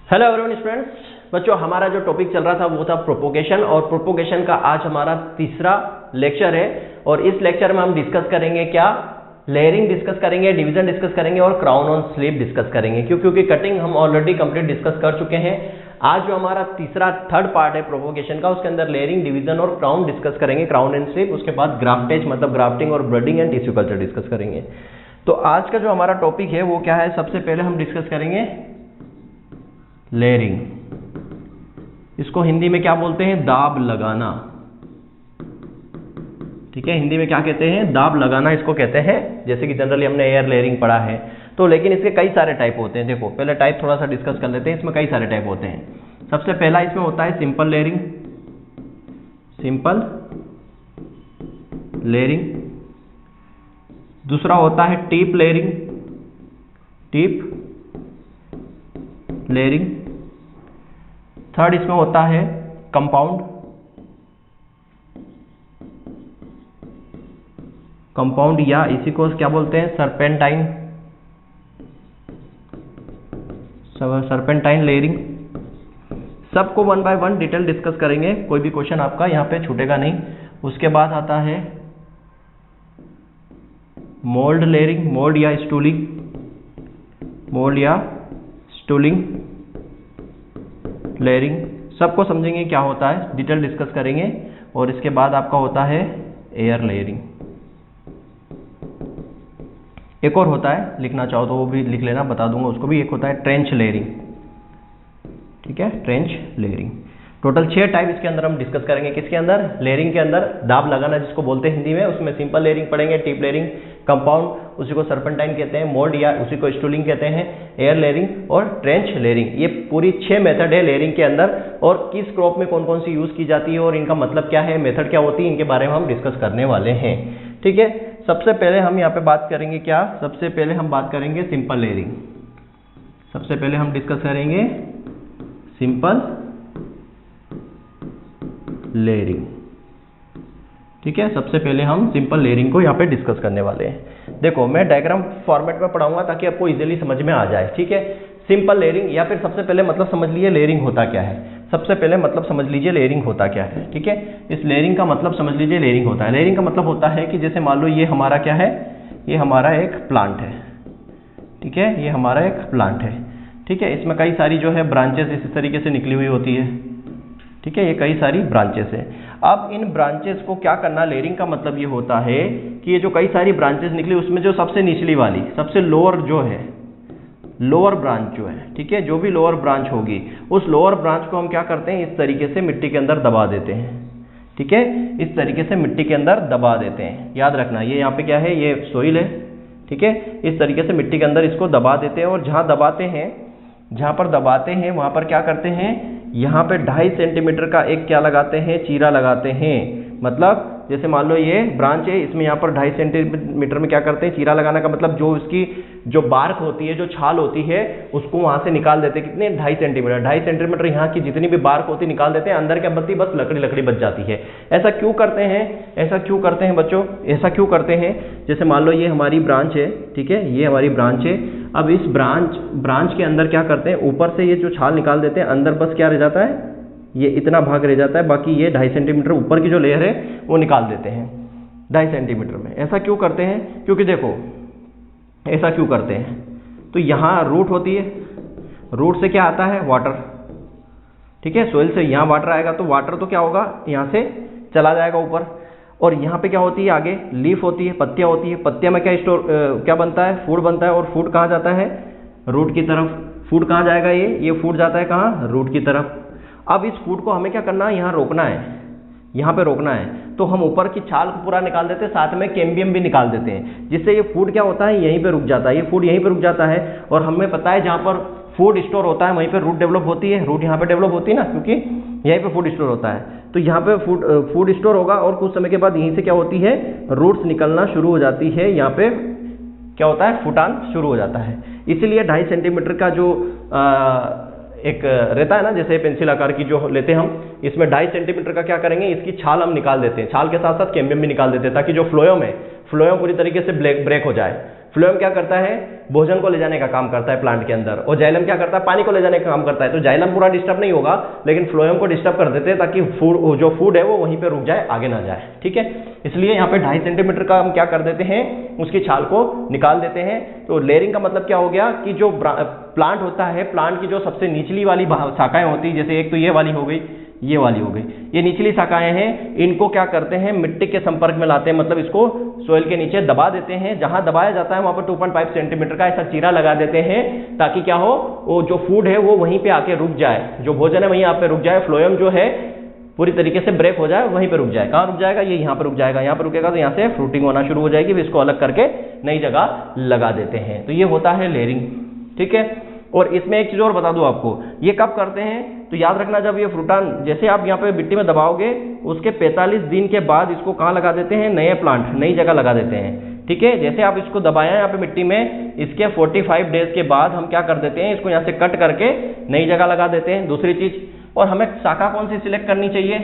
Hello everyone students, बच्चों हमारा जो टॉपिक चल रहा था वो था प्रोपोगेशन, और प्रोपोगेशन का आज हमारा तीसरा लेक्चर है। और इस लेक्चर में हम डिस्कस करेंगे क्या, लेयरिंग डिस्कस करेंगे, डिवीजन डिस्कस करेंगे और क्राउन ऑन स्लीव डिस्कस करेंगे। क्योंकि कटिंग हम ऑलरेडी कंप्लीट डिस्कस कर चुके हैं। आज जो हमारा थर्ड पार्ट है प्रोपोगेशन का, उसके अंदर लेयरिंग, डिवीजन और क्राउन डिस्कस करेंगे, क्राउन एंड स्लीव। उसके बाद ग्राफ्टेज मतलब ग्राफ्टिंग और ब्रडिंग एंड टिश्यू कल्चर डिस्कस करेंगे। तो आज का जो हमारा टॉपिक है वो क्या है, सबसे पहले हम डिस्कस करेंगे लेयरिंग। इसको हिंदी में क्या बोलते हैं, दाब लगाना। ठीक है, हिंदी में क्या कहते हैं, दाब लगाना इसको कहते हैं। जैसे कि जनरली हमने एयर लेयरिंग पढ़ा है, तो लेकिन इसके कई सारे टाइप होते हैं। देखो पहले टाइप थोड़ा सा डिस्कस कर लेते हैं। इसमें कई सारे टाइप होते हैं। सबसे पहला इसमें होता है सिंपल लेयरिंग, सिंपल लेयरिंग। दूसरा होता है टीप लेयरिंग, टीप लेयरिंग। थर्ड इसमें होता है कंपाउंड, कंपाउंड या इसी को क्या बोलते हैं, सरपेंटाइन, सरपेंटाइन लेयरिंग। सबको one by one detail discuss करेंगे, कोई भी क्वेश्चन आपका यहाँ पे छूटेगा नहीं। उसके बाद आता है मोल्ड लेयरिंग, मोल्ड या स्टूलिंग, मोल्ड या स्टूलिंग लेयरिंग। सबको समझेंगे क्या होता है, डिटेल डिस्कस करेंगे। और इसके बाद आपका होता है एयर लेयरिंग। एक और होता है, लिखना चाहो तो वो भी लिख लेना, बता दूंगा उसको भी। एक होता है ट्रेंच लेयरिंग। ठीक है, ट्रेंच लेयरिंग। टोटल 6 टाइप इसके अंदर हम डिस्कस करेंगे। किसके अंदर, लेयरिंग के अंदर। दाब लगाना जिसको बोलते हैं हिंदी में, उसमें सिंपल लेयरिंग पढ़ेंगे, टीप लेयरिंग, कंपाउंड उसी को सरपेंटाइन कहते हैं, मोल्ड या उसी को स्टूलिंग कहते हैं, एयर लेयरिंग और ट्रेंच लेयरिंग। ये पूरी 6 मेथड है लेयरिंग के अंदर। और किस क्रॉप में कौन कौन सी यूज की जाती है और इनका मतलब क्या है, मेथड क्या होती है, इनके बारे में हम डिस्कस करने वाले हैं। ठीक है, सबसे पहले हम यहाँ पे बात करेंगे क्या, सबसे पहले हम बात करेंगे सिंपल लेयरिंग। सबसे पहले हम डिस्कस करेंगे सिंपल लेयरिंग। ठीक है, सबसे पहले हम सिंपल लेयरिंग को यहाँ पे डिस्कस करने वाले हैं। देखो मैं डायग्राम फॉर्मेट में पढ़ाऊंगा ताकि आपको इजीली समझ में आ जाए। ठीक है, सिंपल लेयरिंग, या फिर सबसे पहले मतलब समझ लीजिए लेयरिंग होता क्या है। सबसे पहले मतलब समझ लीजिए लेयरिंग होता क्या है। ठीक है, इस लेयरिंग का मतलब समझ लीजिए लेयरिंग होता है। लेयरिंग का मतलब होता है कि जैसे मान लो ये हमारा क्या है, ये हमारा एक प्लांट है। ठीक है, ये हमारा एक प्लांट है। ठीक है, इसमें कई सारी जो है ब्रांचेस इस तरीके से निकली हुई होती है। ठीक है, ये कई सारी ब्रांचेस है। अब इन ब्रांचेस को क्या करना, लेयरिंग का मतलब ये होता है कि ये जो कई सारी ब्रांचेस निकली, उसमें जो सबसे निचली वाली, सबसे लोअर जो है, लोअर ब्रांच जो है, ठीक है, जो भी लोअर ब्रांच होगी, उस लोअर ब्रांच को हम क्या करते हैं, इस तरीके से मिट्टी के अंदर दबा देते हैं। ठीक है, इस तरीके से मिट्टी के अंदर दबा देते हैं। याद रखना, ये यहाँ पे क्या है, ये सोइल है। ठीक है, इस तरीके से मिट्टी के अंदर इसको दबा देते हैं। और जहाँ दबाते हैं, जहाँ पर दबाते हैं वहाँ पर क्या करते हैं, यहाँ पे 2.5 सेंटीमीटर का एक क्या लगाते हैं, चीरा लगाते हैं। मतलब जैसे मान लो ये ब्रांच है, इसमें यहाँ पर 2.5 सेंटीमीटर में क्या करते हैं, चीरा लगाने का मतलब जो इसकी जो बार्क होती है, जो छाल होती है, उसको वहाँ से निकाल देते हैं। कितने, 2.5 सेंटीमीटर। 2.5 सेंटीमीटर यहाँ की जितनी भी बार्क होती है निकाल देते हैं। अंदर क्या बचती, बस लकड़ी बच जाती है। ऐसा क्यों करते हैं, ऐसा क्यों करते हैं बच्चों, ऐसा क्यों करते हैं। जैसे मान लो ये हमारी ब्रांच है, ठीक है, ये हमारी ब्रांच है। अब इस ब्रांच के अंदर क्या करते हैं, ऊपर से ये जो छाल निकाल देते हैं, अंदर बस क्या रह जाता है, ये इतना भाग रह जाता है। बाकी ये 2.5 सेंटीमीटर ऊपर की जो लेयर है वो निकाल देते हैं 2.5 सेंटीमीटर में। ऐसा क्यों करते हैं, क्योंकि देखो ऐसा क्यों करते हैं, तो यहाँ रूट होती है, रूट से क्या आता है, वाटर। ठीक है, सोइल से यहाँ वाटर आएगा, तो वाटर तो क्या होगा, यहाँ से चला जाएगा ऊपर। और यहाँ पे क्या होती है, आगे लीफ होती है, पत्तियाँ होती है। पत्तियाँ में क्या क्या बनता है, फूड बनता है। और फूड कहाँ जाता है, रूट की तरफ। फूड कहाँ जाएगा, ये फूड जाता है कहाँ, रूट की तरफ। अब इस फूड को हमें क्या करना है, यहाँ रोकना है, यहाँ पे रोकना है। तो हम ऊपर की छाल को पूरा निकाल देते हैं, साथ में कैम्बियम भी निकाल देते हैं, जिससे ये फूड क्या होता है, यहीं पे रुक जाता है। ये फूड यहीं पे रुक जाता है। और हमें पता है जहाँ पर फूड स्टोर होता है वहीं पे रूट डेवलप होती है। रूट यहाँ पे डेवलप होती है ना, क्योंकि यहीं पे फूड स्टोर होता है। तो यहाँ पे फूड स्टोर होगा और कुछ समय के बाद यहीं से क्या होती है, रूट्स निकलना शुरू हो जाती है। यहाँ पे क्या होता है, फुटान शुरू हो जाता है। इसीलिए 2.5 सेंटीमीटर का जो एक रहता है ना, जैसे पेंसिल आकार की जो लेते हैं हम, इसमें 2.5 सेंटीमीटर का क्या करेंगे, इसकी छाल हम निकाल देते हैं। छाल के साथ साथ कैम्बियम भी निकाल देते हैं, ताकि जो फ्लोएम है, फ्लोएम पूरी तरीके से ब्रेक हो जाए। फ्लोएम क्या करता है, भोजन को ले जाने का काम करता है प्लांट के अंदर, और जाइलम क्या करता है, पानी को ले जाने का काम करता है। तो जाइलम पूरा डिस्टर्ब नहीं होगा, लेकिन फ्लोएम को डिस्टर्ब कर देते हैं ताकि जो फूड है वो वहीं पे रुक जाए, आगे ना जाए। ठीक है, इसलिए यहाँ पे 2.5 सेंटीमीटर का हम क्या कर देते हैं, उसकी छाल को निकाल देते हैं। तो लेयरिंग का मतलब क्या हो गया कि जो प्लांट होता है, प्लांट की जो सबसे निचली वाली शाखाएं होती है, जैसे एक तो ये वाली हो गई, ये वाली हो गई, ये निचली शाखाएं हैं, इनको क्या करते हैं, मिट्टी के संपर्क में लाते हैं, मतलब इसको सोइल के नीचे दबा देते हैं। जहां दबाया जाता है वहां पर 2.5 सेंटीमीटर का ऐसा चीरा लगा देते हैं, ताकि क्या हो, वो जो फूड है वो वहीं पे आके रुक जाए, जो भोजन है वहीं यहाँ पे रुक जाए, फ्लोएम जो है पूरी तरीके से ब्रेक हो जाए, वहीं पे रुक जाए। कहाँ रुक जाएगा, ये यहाँ पे रुक जाएगा, यहाँ पे रुकेगा तो यहाँ से फ्रूटिंग होना शुरू हो जाएगी, फिर इसको अलग करके नई जगह लगा देते हैं। तो ये होता है लेयरिंग। ठीक है, और इसमें एक चीज और बता दूं आपको, ये कब करते हैं, तो याद रखना, जब ये फ्रूटान जैसे आप यहाँ पे मिट्टी में दबाओगे, उसके 45 दिन के बाद इसको कहाँ लगा देते हैं, नए प्लांट, नई जगह लगा देते हैं। ठीक है, जैसे आप इसको दबाया यहाँ पे मिट्टी में, इसके 45 डेज के बाद हम क्या कर देते हैं, इसको यहाँ से कट करके नई जगह लगा देते हैं। दूसरी चीज, और हमें शाखा कौन सी सिलेक्ट करनी चाहिए,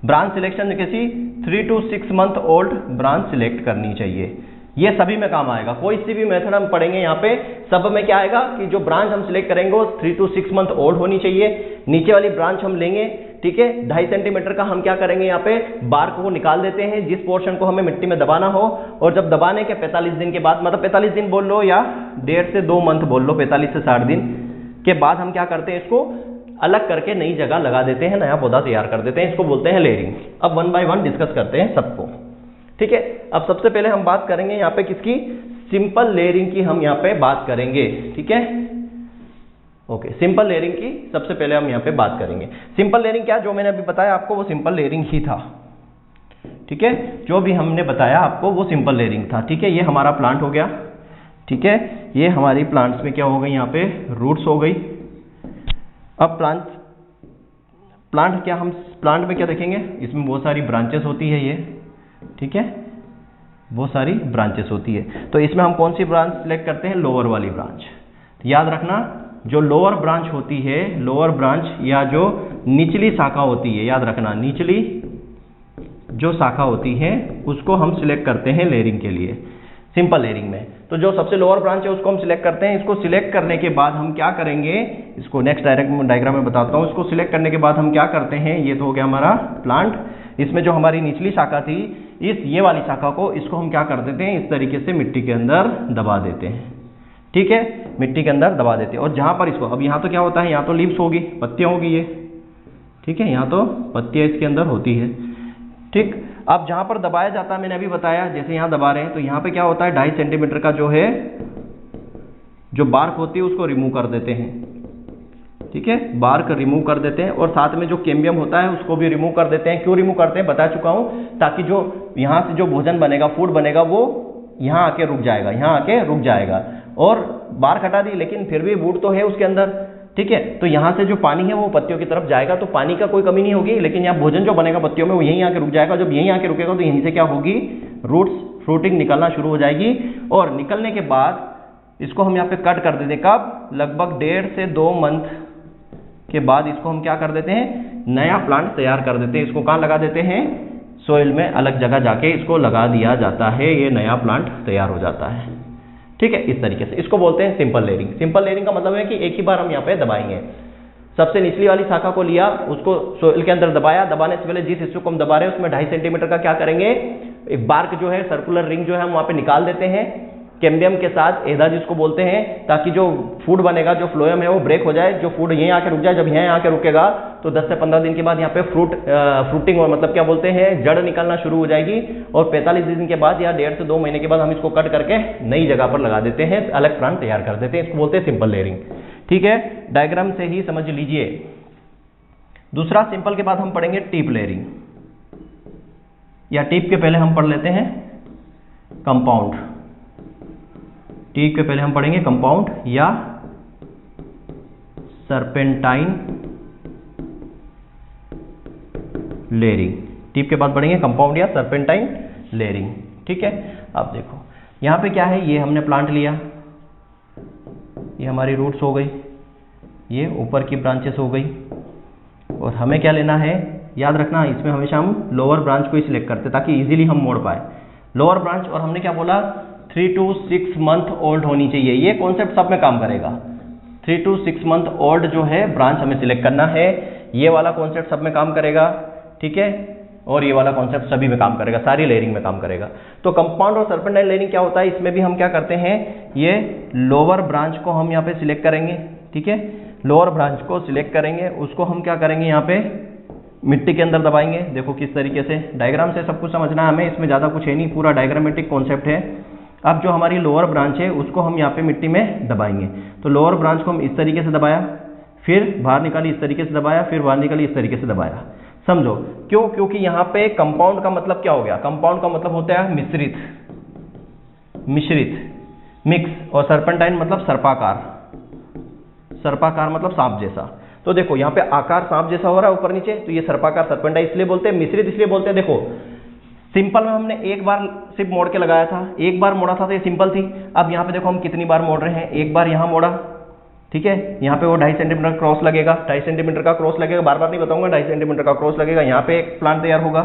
ब्रांच सिलेक्शन किसी 3 to 6 month old branch select करनी चाहिए। ये सभी में काम आएगा, कोई सी भी मेथड हम पढ़ेंगे यहाँ पे, सब में क्या आएगा कि जो ब्रांच हम सिलेक्ट करेंगे वो 3 to 6 मंथ ओल्ड होनी चाहिए। नीचे वाली ब्रांच हम लेंगे, ठीक है, 2.5 सेंटीमीटर का हम क्या करेंगे, यहाँ पे बार्क को निकाल देते हैं, जिस पोर्शन को हमें मिट्टी में दबाना हो, और जब दबाने के 45 दिन के बाद, मतलब 45 दिन बोल लो या 1.5 से 2 मंथ बोल लो, 45 से 60 दिन के बाद हम क्या करते हैं, इसको अलग करके नई जगह लगा देते हैं, नया पौधा तैयार कर देते हैं, इसको बोलते हैं लेयरिंग। अब 1 by 1 डिस्कस करते हैं सबको। ठीक है, अब सबसे पहले हम बात करेंगे यहाँ पे किसकी, सिंपल लेयरिंग की हम यहाँ पे बात करेंगे। ठीक है, ओके, सिंपल लेयरिंग की सबसे पहले हम यहाँ पे बात करेंगे। सिंपल लेयरिंग क्या, जो मैंने अभी बताया आपको वो सिंपल लेयरिंग ही था। ठीक है, जो भी हमने बताया आपको वो सिंपल लेयरिंग था। ठीक है, ये हमारा प्लांट हो गया। ठीक है, ये हमारी प्लांट्स में क्या हो गई, यहाँ पे रूट्स हो गई। अब प्लांट क्या, हम प्लांट में क्या देखेंगे, इसमें बहुत सारी ब्रांचेस होती है ये। ठीक है, बहुत सारी ब्रांचेस होती है, तो इसमें हम कौन सी ब्रांच सिलेक्ट करते हैं, लोअर वाली ब्रांच। तो याद रखना, जो लोअर ब्रांच होती है, लोअर ब्रांच या जो निचली शाखा होती है, याद रखना निचली जो शाखा होती है उसको हम सिलेक्ट करते हैं लेयरिंग के लिए, सिंपल लेयरिंग में। तो जो सबसे लोअर ब्रांच है उसको हम सिलेक्ट करते हैं। इसको सिलेक्ट करने के बाद हम क्या करेंगे, इसको नेक्स्ट डायग्राम में बताता हूँ। इसको सिलेक्ट करने के बाद हम क्या करते हैं, ये तो हो गया हमारा प्लांट, इसमें जो हमारी निचली शाखा थी, ये वाली शाखा को, इसको हम क्या कर देते हैं, इस तरीके से मिट्टी के अंदर दबा देते हैं। ठीक है, मिट्टी के अंदर दबा देते हैं, और जहां पर इसको, अब यहाँ तो क्या होता है, यहाँ तो लीव्स होगी, पत्तियां होगी ये। ठीक है, यहाँ तो पत्तियां इसके अंदर होती है। ठीक, अब जहां पर दबाया जाता है, मैंने अभी बताया, जैसे यहाँ दबा रहे हैं, तो यहाँ पे क्या होता है, 2.5 सेंटीमीटर का जो है, जो बार्क होती है उसको रिमूव कर देते हैं। ठीक है, बार्क रिमूव कर देते हैं, और साथ में जो कैम्बियम होता है उसको भी रिमूव कर देते हैं। क्यों रिमूव करते हैं बता चुका हूं, ताकि जो यहाँ से जो भोजन बनेगा, फूड बनेगा, वो यहाँ आके रुक जाएगा, यहाँ आके रुक जाएगा। और बार्क हटा दी, लेकिन फिर भी वुड तो है उसके अंदर। ठीक है, तो यहाँ से जो पानी है वो पत्तियों की तरफ जाएगा, तो पानी का कोई कमी नहीं होगी, लेकिन यहाँ भोजन जो बनेगा पत्तियों में वो यहीं आके रुक जाएगा। जब यहीं आके रुकेगा तो यहीं से क्या होगी, रूट्स फ्रूटिंग निकलना शुरू हो जाएगी, और निकलने के बाद इसको हम यहाँ पे कट कर देते हैं। कब, लगभग 1.5 से 2 मंथ के बाद इसको हम क्या कर देते हैं, नया प्लांट तैयार कर देते हैं। इसको कहाँ लगा देते हैं, सोइल में अलग जगह जाके इसको लगा दिया जाता है, ये नया प्लांट तैयार हो जाता है। ठीक है, इस तरीके से इसको बोलते हैं सिंपल लेयरिंग। सिंपल लेयरिंग का मतलब है कि एक ही बार हम यहाँ पे दबाएंगे, सबसे निचली वाली शाखा को लिया, उसको सोइल के अंदर दबाया, दबाने से पहले जिस हिस्से को हम दबा रहे हैं उसमें 2.5 सेंटीमीटर का क्या करेंगे, एक बार्क जो है, सर्कुलर रिंग जो है हम वहाँ पे निकाल देते हैं, कैम्बियम के साथ एधा जिसको बोलते हैं, ताकि जो फूड बनेगा, जो फ्लोएम है वो ब्रेक हो जाए, जो फूड यहीं आके रुक जाए। जब यहीं आके रुकेगा तो 10 से 15 दिन के बाद यहाँ पे फ्रूटिंग, और मतलब क्या बोलते हैं, जड़ निकलना शुरू हो जाएगी, और 45 दिन के बाद या 1.5 से 2 महीने के बाद हम इसको कट करके नई जगह पर लगा देते हैं, अलग प्लांट तैयार कर देते हैं। इसको बोलते हैं सिंपल लेयरिंग। ठीक है, डायग्राम से ही समझ लीजिए। दूसरा, सिंपल के बाद हम पढ़ेंगे टीप लेयरिंग, या टीप के पहले हम पढ़ लेते हैं कंपाउंड। टीप के पहले हम पढ़ेंगे कंपाउंड या सर्पेंटाइन लेयरिंग। टीप के बाद पढ़ेंगे कंपाउंड या सर्पेंटाइन लेयरिंग। ठीक है, अब देखो यहाँ पे क्या है, ये हमने प्लांट लिया, ये हमारी रूट्स हो गई, ये ऊपर की ब्रांचेस हो गई, और हमें क्या लेना है, याद रखना इसमें हमेशा हम लोअर ब्रांच को ही सिलेक्ट करते हैं ताकि इजीली हम मोड़ पाए। लोअर ब्रांच, और हमने क्या बोला 3 to 6 मंथ ओल्ड होनी चाहिए। ये कॉन्सेप्ट सब में काम करेगा। 3 to 6 मंथ ओल्ड जो है ब्रांच हमें सिलेक्ट करना है, ये वाला कॉन्सेप्ट सब में काम करेगा, ठीक है, और ये वाला कॉन्सेप्ट सभी में काम करेगा, सारी लेयरिंग में काम करेगा। तो कंपाउंड और सर्पेंटाइन लेयरिंग क्या होता है, इसमें भी हम क्या करते हैं, ये लोअर ब्रांच को हम यहाँ पे सिलेक्ट करेंगे, ठीक है, लोअर ब्रांच को सिलेक्ट करेंगे, उसको हम क्या करेंगे, यहाँ पे मिट्टी के अंदर दबाएंगे। देखो किस तरीके से, डायग्राम से सब कुछ समझना है हमें, इसमें ज़्यादा कुछ है नहीं, पूरा डायग्रामेटिक कॉन्सेप्ट है। अब जो हमारी लोअर ब्रांच है उसको हम यहाँ पे मिट्टी में दबाएंगे। तो लोअर ब्रांच को हम इस तरीके से दबाया, फिर बाहर निकाली इस तरीके से दबाया, फिर बाहर निकाली इस तरीके से दबाया। समझो क्यों, क्योंकि यहाँ पे कंपाउंड का मतलब क्या हो गया, कंपाउंड का मतलब होता है मिश्रित, मिक्स, और सर्पेंटाइन मतलब सर्पाकार, सर्पाकार मतलब सांप जैसा। तो देखो यहाँ पे आकार सांप जैसा हो रहा है ऊपर नीचे, तो ये सर्पाकार सर्पेंटाइन इसलिए बोलते हैं, मिश्रित इसलिए बोलते हैं। देखो सिंपल में हमने एक बार सिर्फ मोड़ के लगाया था, एक बार मोड़ा था तो ये सिंपल थी। अब यहाँ पे देखो हम कितनी बार मोड़ रहे हैं, एक बार यहाँ मोड़ा, ठीक है, यहाँ पे वो 2.5 सेंटीमीटर क्रॉस लगेगा, 2.5 सेंटीमीटर का क्रॉस लगेगा, बार बार नहीं बताऊंगा, 2.5 सेंटीमीटर का क्रॉस लगेगा। यहाँ पे एक प्लांट तैयार होगा,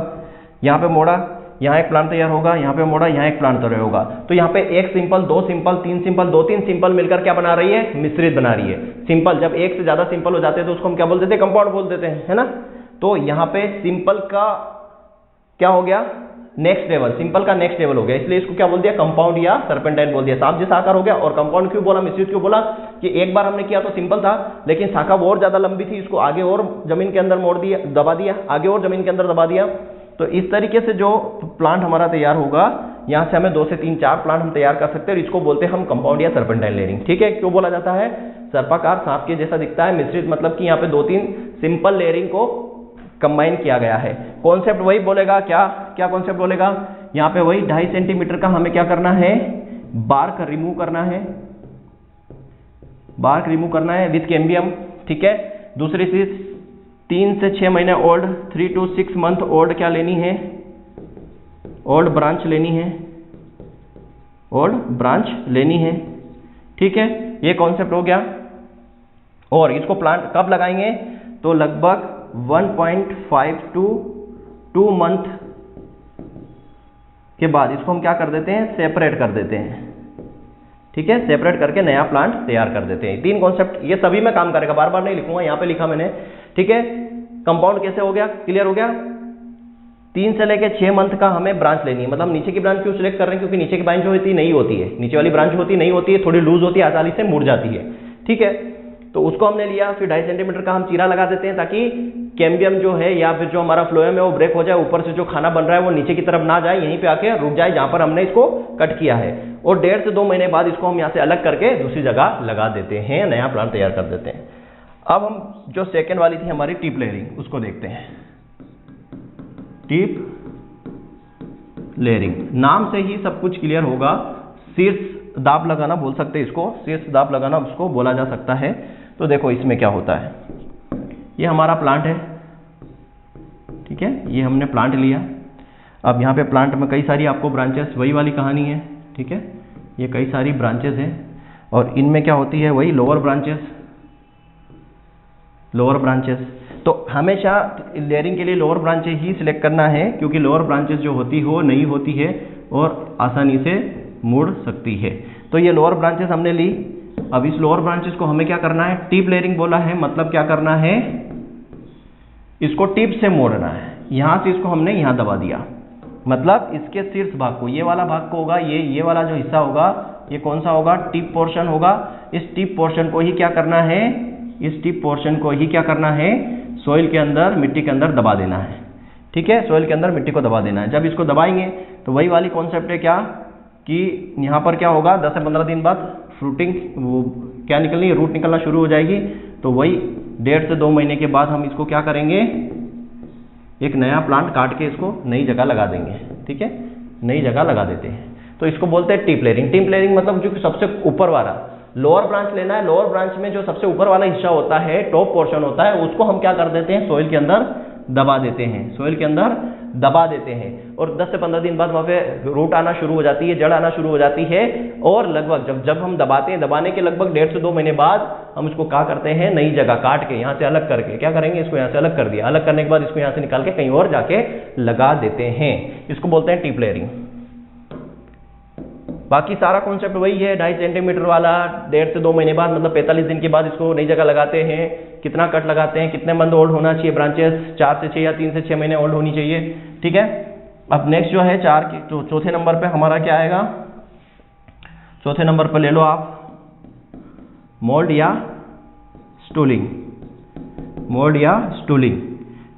यहाँ पे मोड़ा, यहाँ एक प्लांट तैयार होगा, यहाँ पे मोड़ा, यहाँ एक प्लांट तैयार होगा। तो यहाँ पे एक सिंपल, दो सिंपल, तीन सिंपल, दो तीन सिंपल मिलकर क्या बना रही है, मिश्रित बना रही है। सिंपल जब एक से ज्यादा सिंपल हो जाते हैं तो उसको हम क्या बोल देते हैं, कंपाउंड बोल देते हैं, है ना। तो यहाँ पे सिंपल का क्या हो गया, नेक्स्ट लेवल, सिंपल का नेक्स्ट लेवल हो गया, इसलिए इसको क्या बोल दिया, कंपाउंड या सर्पेंटाइन बोल दिया। सांप जैसा आकार हो गया। और कंपाउंड क्यों बोला, मिश्रित क्यों बोला, कि एक बार हमने किया तो सिंपल था, लेकिन शाखा और ज्यादा लंबी थी, इसको आगे और जमीन के अंदर मोड़ दिया, दबा दिया, आगे और जमीन के अंदर दबा दिया। तो इस तरीके से जो प्लांट हमारा तैयार होगा, यहाँ से हमें 2 से 3 4 प्लांट हम तैयार कर सकते हैं, और इसको बोलते हैं हम कंपाउंड या सर्पेंटाइन लेयरिंग, ठीक है। क्यों बोला जाता है, सर्पाकार सांप के जैसा दिखता है, मिश्रित मतलब कि यहाँ पे 2-3 सिंपल लेयरिंग को कंबाइन किया गया है। कॉन्सेप्ट वही बोलेगा, क्या क्या कॉन्सेप्ट बोलेगा, यहाँ पे वही 2.5 सेंटीमीटर का हमें क्या करना है, बार्क रिमूव करना है, बार्क रिमूव करना है विथ कैम्बियम, ठीक है। दूसरी चीज 3 से 6 महीने ओल्ड, 3 to 6 मंथ ओल्ड क्या लेनी है, ओल्ड ब्रांच लेनी है, ओल्ड ब्रांच लेनी है, ठीक है। ये कॉन्सेप्ट हो गया। और इसको प्लांट कब लगाएंगे, तो लगभग 1.5 to 2 मंथ के बाद इसको हम क्या कर देते हैं, सेपरेट कर देते हैं, ठीक है, सेपरेट करके नया प्लांट तैयार कर देते हैं। 3 कॉन्सेप्ट ये सभी में काम करेगा, बार बार नहीं लिखूंगा, यहाँ पे लिखा मैंने, ठीक है। कंपाउंड कैसे हो गया, क्लियर हो गया। 3 से लेके 6 मंथ का हमें ब्रांच लेनी है, मतलब नीचे की ब्रांच क्यों सिलेक्ट कर रहे हैं, क्योंकि नीचे की ब्रांच जो होती है नहीं होती है, नीचे वाली ब्रांच होती नहीं होती है, थोड़ी लूज होती है, आसानी से मुड़ जाती है, ठीक है। तो उसको हमने लिया, फिर 2.5 सेंटीमीटर का हम चीरा लगा देते हैं, ताकि कैम्बियम जो है या फिर जो हमारा फ्लोएम है वो ब्रेक हो जाए, ऊपर से जो खाना बन रहा है वो नीचे की तरफ ना जाए, यहीं पे आके रुक जाए जहां पर हमने इसको कट किया है। और 1.5 से 2 महीने बाद इसको हम यहाँ से अलग करके दूसरी जगह लगा देते हैं, नया प्लांट तैयार कर देते हैं। अब हम जो सेकेंड वाली थी हमारी टिप लेयरिंग, उसको देखते हैं। टिप लेयरिंग, नाम से ही सब कुछ क्लियर होगा, शीर्ष दाब लगाना बोल सकते हैं इसको, शीर्ष दाब लगाना उसको बोला जा सकता है। तो देखो इसमें क्या होता है, ये हमारा प्लांट है, ठीक है, ये हमने प्लांट लिया। अब यहाँ पे प्लांट में कई सारी आपको ब्रांचेस, वही वाली कहानी है, ठीक है, ये कई सारी ब्रांचेस हैं, और इनमें क्या होती है, वही लोअर ब्रांचेस, लोअर ब्रांचेस। तो हमेशा लेयरिंग के लिए लोअर ब्रांचेस ही सिलेक्ट करना है, क्योंकि लोअर ब्रांचेस जो होती हो नहीं होती है और आसानी से मुड़ सकती है। तो ये लोअर ब्रांचेस हमने ली। अब इस लोअर ब्रांचेस को हमें क्या करना है, टिप लेयरिंग बोला है, मतलब क्या करना है, इसको टिप से मोड़ना है। यहां से इसको हमने यहां दबा दिया, मतलब इसके शीर्ष भाग को, ये वाला भाग को होगा, ये वाला जो हिस्सा होगा, ये कौन सा होगा, टिप पोर्शन होगा। इस टिप पोर्शन को ही क्या करना है, इस टिप पोर्शन को ही क्या करना है, सोइल के अंदर, मिट्टी के अंदर दबा देना है, ठीक है, सोइल के अंदर मिट्टी को दबा देना है। जब इसको दबाएंगे तो वही वाली कॉन्सेप्ट है क्या, कि यहाँ पर क्या होगा, 10 से 15 दिन बाद फ्रूटिंग वो क्या निकलनी है, रूट निकलना शुरू हो जाएगी। तो वही 1.5 से 2 महीने के बाद हम इसको क्या करेंगे, एक नया प्लांट काट के इसको नई जगह लगा देंगे, ठीक है, नई जगह लगा देते हैं। तो इसको बोलते हैं टिप लेयरिंग। टिप लेयरिंग मतलब जो सबसे ऊपर वाला लोअर ब्रांच लेना है, लोअर ब्रांच में जो सबसे ऊपर वाला हिस्सा होता है, टॉप पोर्शन होता है, उसको हम क्या कर देते हैं, सोइल के अंदर दबा देते हैं, सोइल के अंदर दबा देते हैं। और 10 से 15 दिन बाद वहाँ पे रूट आना शुरू हो जाती है, जड़ आना शुरू हो जाती है, और लगभग जब हम दबाते हैं, दबाने के लगभग 1.5 से 2 महीने बाद हम इसको क्या करते हैं, नई जगह काट के यहाँ से अलग करके क्या करेंगे, इसको यहाँ से अलग कर दिया, अलग करने के बाद इसको यहाँ से निकाल के कहीं और जाके लगा देते हैं। इसको बोलते हैं टिप लेयरिंग। बाकी सारा कॉन्सेप्ट वही है, 2.5 सेंटीमीटर वाला 1.5 से 2 महीने बाद मतलब 45 दिन के बाद इसको नई जगह लगाते हैं, कितना कट लगाते हैं, कितने मंथ ओल्ड होना चाहिए ब्रांचेस, 4 से 6 या 3 से 6 महीने ओल्ड होनी चाहिए। ठीक है, अब नेक्स्ट जो है चौथे नंबर पे हमारा क्या आएगा, चौथे नंबर पर ले लो आप मोल्ड या स्टूलिंग, मोल्ड या स्टूलिंग।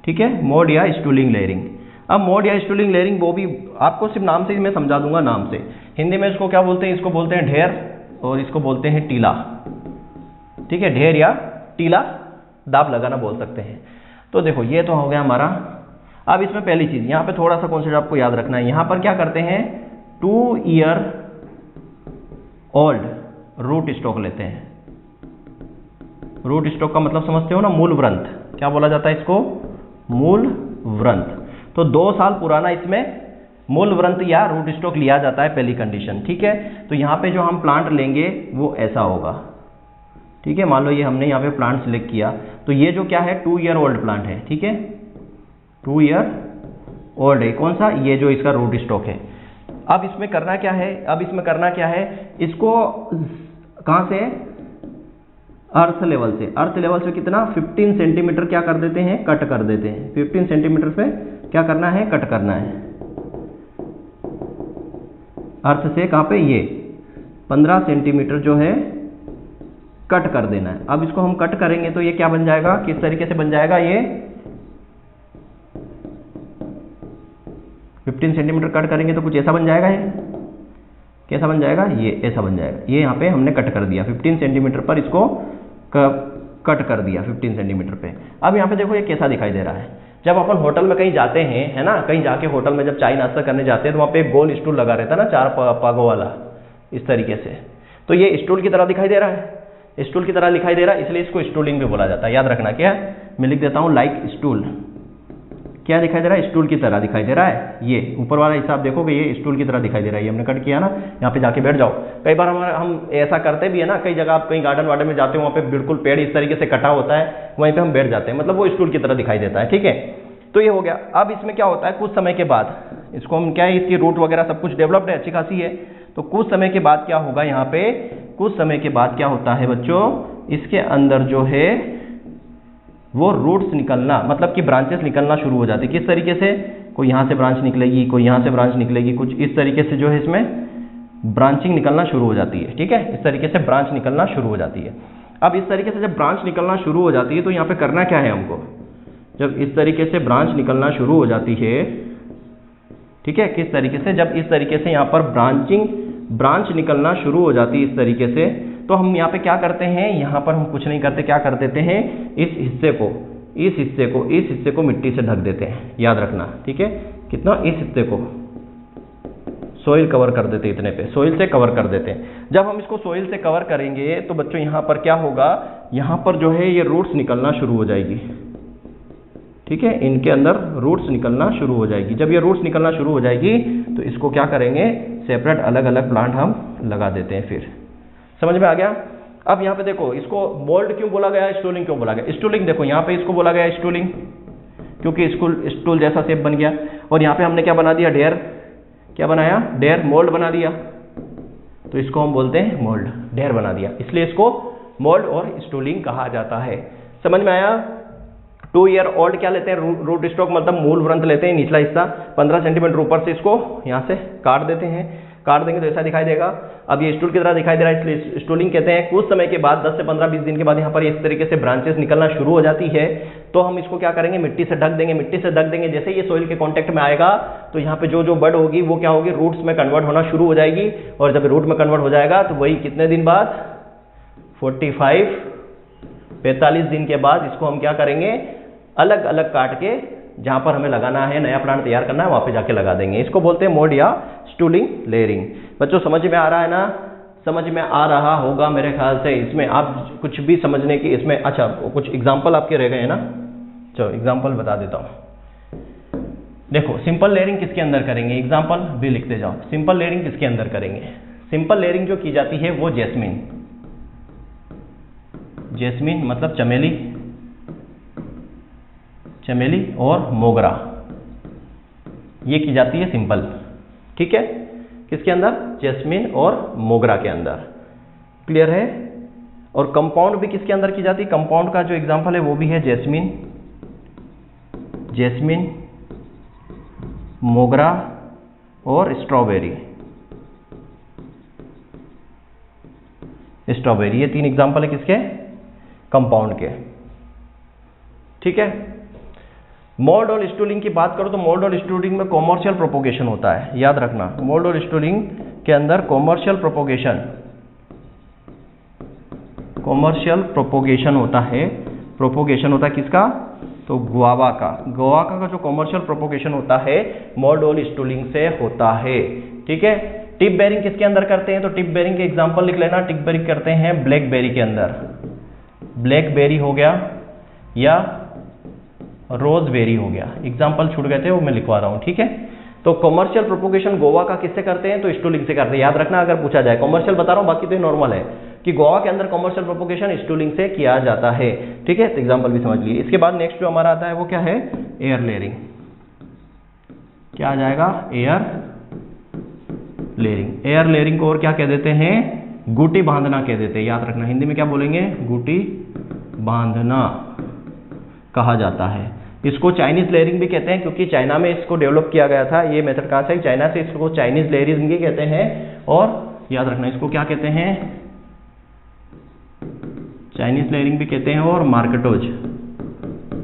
ठीक है, मोल्ड या स्टूलिंग लेयरिंग। अब मोल्ड या स्टूलिंग लेयरिंग वो भी आपको सिर्फ नाम से ही मैं समझा दूंगा, नाम से। हिंदी में इसको क्या बोलते हैं, इसको बोलते हैं ढेर और इसको बोलते हैं टीला। ठीक है, ढेर या टीला, दाब लगाना बोल सकते हैं। तो देखो ये तो हो गया हमारा। अब इसमें पहली चीज यहाँ पे थोड़ा सा कॉन्सेप्ट आपको याद रखना है, यहाँ पर क्या करते हैं 2 ईयर ओल्ड रूट स्टॉक लेते हैं। रूट स्टॉक का मतलब समझते हो ना, मूल व्रंत, क्या बोला जाता है इसको, मूल व्रंत। तो 2 साल पुराना इसमें मूल व्रंत या रूट स्टॉक लिया जाता है, पहली कंडीशन। ठीक है, तो यहाँ पे जो हम प्लांट लेंगे वो ऐसा होगा। ठीक है, मान लो ये हमने यहाँ पे प्लांट सिलेक्ट किया, तो ये जो क्या है 2 ईयर ओल्ड प्लांट है। ठीक है, 2 ईयर ओल्ड है, कौन सा, ये जो इसका रूट स्टॉक है। अब इसमें करना क्या है, इसको कहाँ से, अर्थ लेवल से। अर्थ लेवल से कितना, 15 सेंटीमीटर क्या कर देते हैं, कट कर देते हैं। 15 सेंटीमीटर पे क्या करना है, कट करना है। अर्थ से कहाँ पे, ये 15 सेंटीमीटर जो है कट कर देना है। अब इसको हम कट करेंगे तो ये क्या बन जाएगा, किस तरीके से बन जाएगा, ये 15 सेंटीमीटर कट करेंगे तो कुछ ऐसा बन जाएगा। ये कैसा बन जाएगा, ये ऐसा बन जाएगा। ये यहाँ पे हमने कट कर दिया 15 सेंटीमीटर पर, इसको कट कर दिया 15 सेंटीमीटर पे। अब यहाँ पे देखो ये कैसा दिखाई दे रहा है। जब अपन होटल में कहीं जाते हैं, है ना, कहीं जाके होटल में जब चाय नाश्ता करने जाते हैं तो वहाँ पे एक गोल स्टूल लगा रहता है ना, 4 पागों वाला, इस तरीके से। तो ये स्टूल की तरह दिखाई दे रहा है, स्टूल की तरह दिखाई दे रहा है, इसलिए इसको स्टूलिंग भी बोला जाता है। याद रखना, क्या मैं लिख देता हूँ, लाइक स्टूल। क्या दिखाई दे रहा है, स्टूल की तरह दिखाई दे रहा है। ये ऊपर वाला हिस्सा आप देखोगे ये स्टूल की तरह दिखाई दे रहा है। ये हमने कट किया ना, यहाँ पे जाके बैठ जाओ। कई बार हम ऐसा करते भी है ना, कई जगह आप कहीं गार्डन वार्डन में जाते हो, वहाँ पे बिल्कुल पेड़ इस तरीके से कटा होता है, वहीं पे हम बैठ जाते हैं, मतलब वो स्टूल की तरह दिखाई देता है। ठीक है, तो ये हो गया। अब इसमें क्या होता है, कुछ समय के बाद इसको हम क्या है, इसकी रूट वगैरह सब कुछ डेवलप्ड है, अच्छी खासी है। तो कुछ समय के बाद क्या होगा, यहाँ पे कुछ समय के बाद क्या होता है बच्चों, इसके अंदर जो है वो रूट्स निकलना, मतलब कि ब्रांचेस निकलना शुरू हो जाती है। किस तरीके से, कोई यहाँ से ब्रांच निकलेगी, कोई यहाँ से ब्रांच निकलेगी, कुछ इस तरीके से जो है इसमें ब्रांचिंग निकलना शुरू हो जाती है। ठीक है, इस तरीके से ब्रांच निकलना शुरू हो जाती है। अब इस तरीके से जब ब्रांच निकलना शुरू हो जाती है तो यहाँ पे करना क्या है हमको, जब इस तरीके से ब्रांच निकलना शुरू हो जाती है, ठीक है, किस तरीके से, जब इस तरीके से यहाँ पर ब्रांच निकलना शुरू हो जाती है इस तरीके से, तो हम यहाँ पे क्या करते हैं, यहाँ पर हम कुछ नहीं करते, क्या कर देते हैं, इस हिस्से को मिट्टी से ढक देते हैं। याद रखना, ठीक है, कितना, इस हिस्से को सोइल कवर कर देते हैं, इतने पे सोइल से कवर कर देते हैं। जब हम इसको सोइल से कवर करेंगे तो बच्चों यहाँ पर क्या होगा, यहाँ पर जो है ये रूट्स निकलना शुरू हो जाएगी। ठीक है, इनके अंदर रूट्स निकलना शुरू हो जाएगी। जब ये रूट्स निकलना शुरू हो जाएगी तो इसको क्या करेंगे, सेपरेट अलग अलग प्लांट हम लगा देते हैं। फिर समझ में आ गया। अब यहाँ पे देखो, इसको मोल्ड क्यों बोला गया, स्टूलिंग क्यों बोला गया। स्टूलिंग देखो यहाँ पे इसको बोला गया स्टूलिंग, क्योंकि स्टूल जैसा शेप बन गया। और यहाँ पे हमने क्या बना दिया, ढेर, क्या बनाया, ढेर, मोल्ड बना दिया, तो इसको हम बोलते हैं मोल्ड, ढेर बना दिया, इसलिए इसको मोल्ड और स्टूलिंग कहा जाता है। समझ में आया। 2 ईयर ओल्ड क्या लेते हैं, रूट स्टॉक मतलब मूल व्रंत लेते हैं, निचला हिस्सा 15 सेंटीमीटर ऊपर से इसको यहाँ से काट देते हैं। काट देंगे तो ऐसा दिखाई देगा। अब ये स्टूल की तरह दिखाई दे रहा है, इसलिए स्टूलिंग कहते हैं। कुछ समय के बाद 10 से 15-20 दिन के बाद यहाँ पर इस तरीके से ब्रांचेस निकलना शुरू हो जाती है, तो हम इसको क्या करेंगे, मिट्टी से ढक देंगे। मिट्टी से ढक देंगे, जैसे ये सोइल के कांटेक्ट में आएगा तो यहाँ पे जो बड होगी वो क्या होगी, रूट्स में कन्वर्ट होना शुरू हो जाएगी। और जब रूट में कन्वर्ट हो जाएगा तो वही कितने दिन बाद, 45 दिन के बाद इसको हम क्या करेंगे, अलग अलग काट के जहां पर हमें लगाना है, नया प्लांट तैयार करना है, वहां पे जाके लगा देंगे। इसको बोलते हैं मोल्ड या स्टूलिंग लेयरिंग। बच्चों समझ में आ रहा है ना, समझ में आ रहा होगा मेरे ख्याल से। इसमें आप कुछ भी समझने की, इसमें अच्छा कुछ एग्जांपल आपके रह गए हैं ना, चलो एग्जांपल बता देता हूं। देखो सिंपल लेयरिंग किसके अंदर करेंगे, एग्जांपल भी लिखते जाओ। सिंपल लेयरिंग किसके अंदर करेंगे, सिंपल लेयरिंग जो की जाती है वो जैस्मिन मतलब चमेली और मोगरा, ये की जाती है सिंपल। ठीक है, किसके अंदर? जैस्मिन और मोगरा के अंदर। क्लियर है? और कंपाउंड भी किसके अंदर की जाती है? कंपाउंड का जो एग्जांपल है वो भी है जैस्मिन, जैस्मिन, मोगरा और स्ट्रॉबेरी। स्ट्रॉबेरी, ये 3 एग्जांपल है किसके? कंपाउंड के। ठीक है। मोल्ड और स्टूलिंग की बात करो तो मोल्ड और स्टूलिंग में कॉमर्शियल प्रोपोगेशन होता है, याद रखना। मोल्ड और स्टूलिंग के अंदर कॉमर्शियल प्रोपोगेशन होता है। प्रोपोगेशन होता है किसका? तो गुआवा का। गुआवा का जो कॉमर्शियल प्रोपोगेशन होता है मोल्ड और स्टूलिंग से होता है। ठीक है। टिप बेरिंग किसके अंदर करते हैं? तो टिप बेरिंग के एग्जांपल लिख लेना। टिप बेरिंग करते हैं ब्लैकबेरी के अंदर। ब्लैकबेरी हो गया या रोजबेरी हो गया। एग्जांपल छूट गए थे वो मैं लिखवा रहा हूं। ठीक है। तो कॉमर्शियल प्रोपोगेशन गोवा का किससे करते हैं? तो स्टूलिंग से करते हैं। याद रखना अगर पूछा जाए। कॉमर्शियल बता रहा हूं, बाकी तो नॉर्मल है कि गोवा के अंदर कॉमर्शियल प्रोपोगेशन स्टूलिंग से किया जाता है। ठीक है। तो एग्जांपल भी समझ लिए। इसके बाद नेक्स्ट जो हमारा आता है वो क्या है? Air layering. क्या आ जाएगा? Air layering. एयर लेयरिंग को और क्या कह देते हैं? गुटी बांधना कह देते हैं। याद रखना हिंदी में क्या बोलेंगे? गुटी बांधना कहा जाता है। इसको चाइनीज लेयरिंग भी कहते हैं क्योंकि चाइना में इसको डेवलप किया गया था। ये मेथड कहाँ से? चाइना से। इसको चाइनीज लेयरिंग भी कहते हैं। और याद रखना इसको क्या कहते हैं? चाइनीज लेयरिंग भी कहते हैं और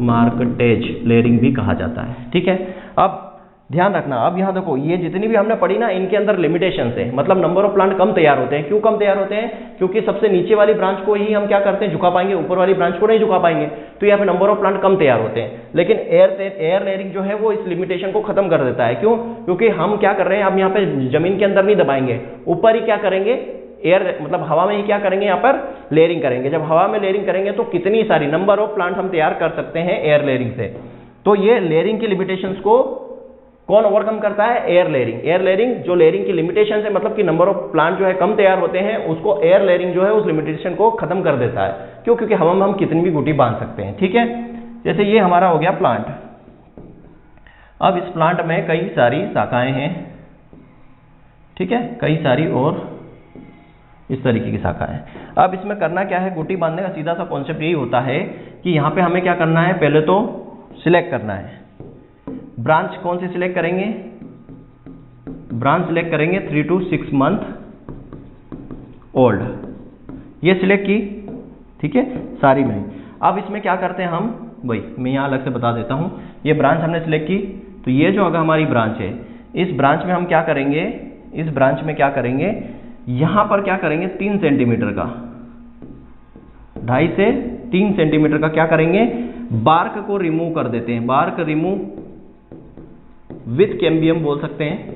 मार्कटेज लेयरिंग भी कहा जाता है। ठीक है। अब ध्यान रखना, अब यहाँ देखो ये जितनी भी हमने पढ़ी ना इनके अंदर लिमिटेशन है, मतलब नंबर ऑफ प्लांट कम तैयार होते हैं। क्यों कम तैयार होते हैं? क्योंकि सबसे नीचे वाली ब्रांच को ही हम क्या करते हैं? झुका पाएंगे, ऊपर वाली ब्रांच को नहीं झुका पाएंगे। तो यहाँ पे नंबर ऑफ प्लांट कम तैयार होते हैं। लेकिन एयर लेयरिंग जो है वो इस लिमिटेशन को खत्म कर देता है। क्यों? क्योंकि हम क्या कर रहे हैं, अब यहाँ पे जमीन के अंदर नहीं दबाएंगे, ऊपर ही क्या करेंगे? एयर मतलब हवा में ही क्या करेंगे? यहाँ पर लेयरिंग करेंगे। जब हवा में लेयरिंग करेंगे तो कितनी सारी नंबर ऑफ प्लांट हम तैयार कर सकते हैं एयर लेयरिंग से। तो ये लेयरिंग की लिमिटेशंस को कौन ओवरकम करता है? Air layering. एयर लेयरिंग जो लेयरिंग की लिमिटेशन है, मतलब कि नंबर ऑफ प्लांट जो है कम तैयार होते हैं, उसको एयर लेयरिंग जो है उस लिमिटेशन को खत्म कर देता है। क्यों? क्योंकि हवा में हम कितनी भी गुटी बांध सकते हैं। ठीक है। जैसे ये हमारा हो गया प्लांट। अब इस प्लांट में कई सारी शाखाएं हैं। ठीक है। कई सारी और इस तरीके की शाखाएं। अब इसमें करना क्या है? गुटी बांधने का सीधा सा कॉन्सेप्ट यही होता है कि यहाँ पे हमें क्या करना है? पहले तो सिलेक्ट करना है। ब्रांच कौन सी सिलेक्ट करेंगे? ब्रांच सिलेक्ट करेंगे 3 to 6 मंथ ओल्ड। ये सिलेक्ट की। ठीक है। सारी में। अब इसमें क्या करते हैं हम? वही मैं यहाँ अलग से बता देता हूँ। ये ब्रांच हमने सिलेक्ट की, तो ये जो अगर हमारी ब्रांच है, इस ब्रांच में हम क्या करेंगे? इस ब्रांच में क्या करेंगे? यहाँ पर क्या करेंगे? 3 सेंटीमीटर का, 2.5 से 3 सेंटीमीटर का क्या करेंगे? बार्क को रिमूव कर देते हैं। बार्क रिमूव विथ कैम्बियम बोल सकते हैं।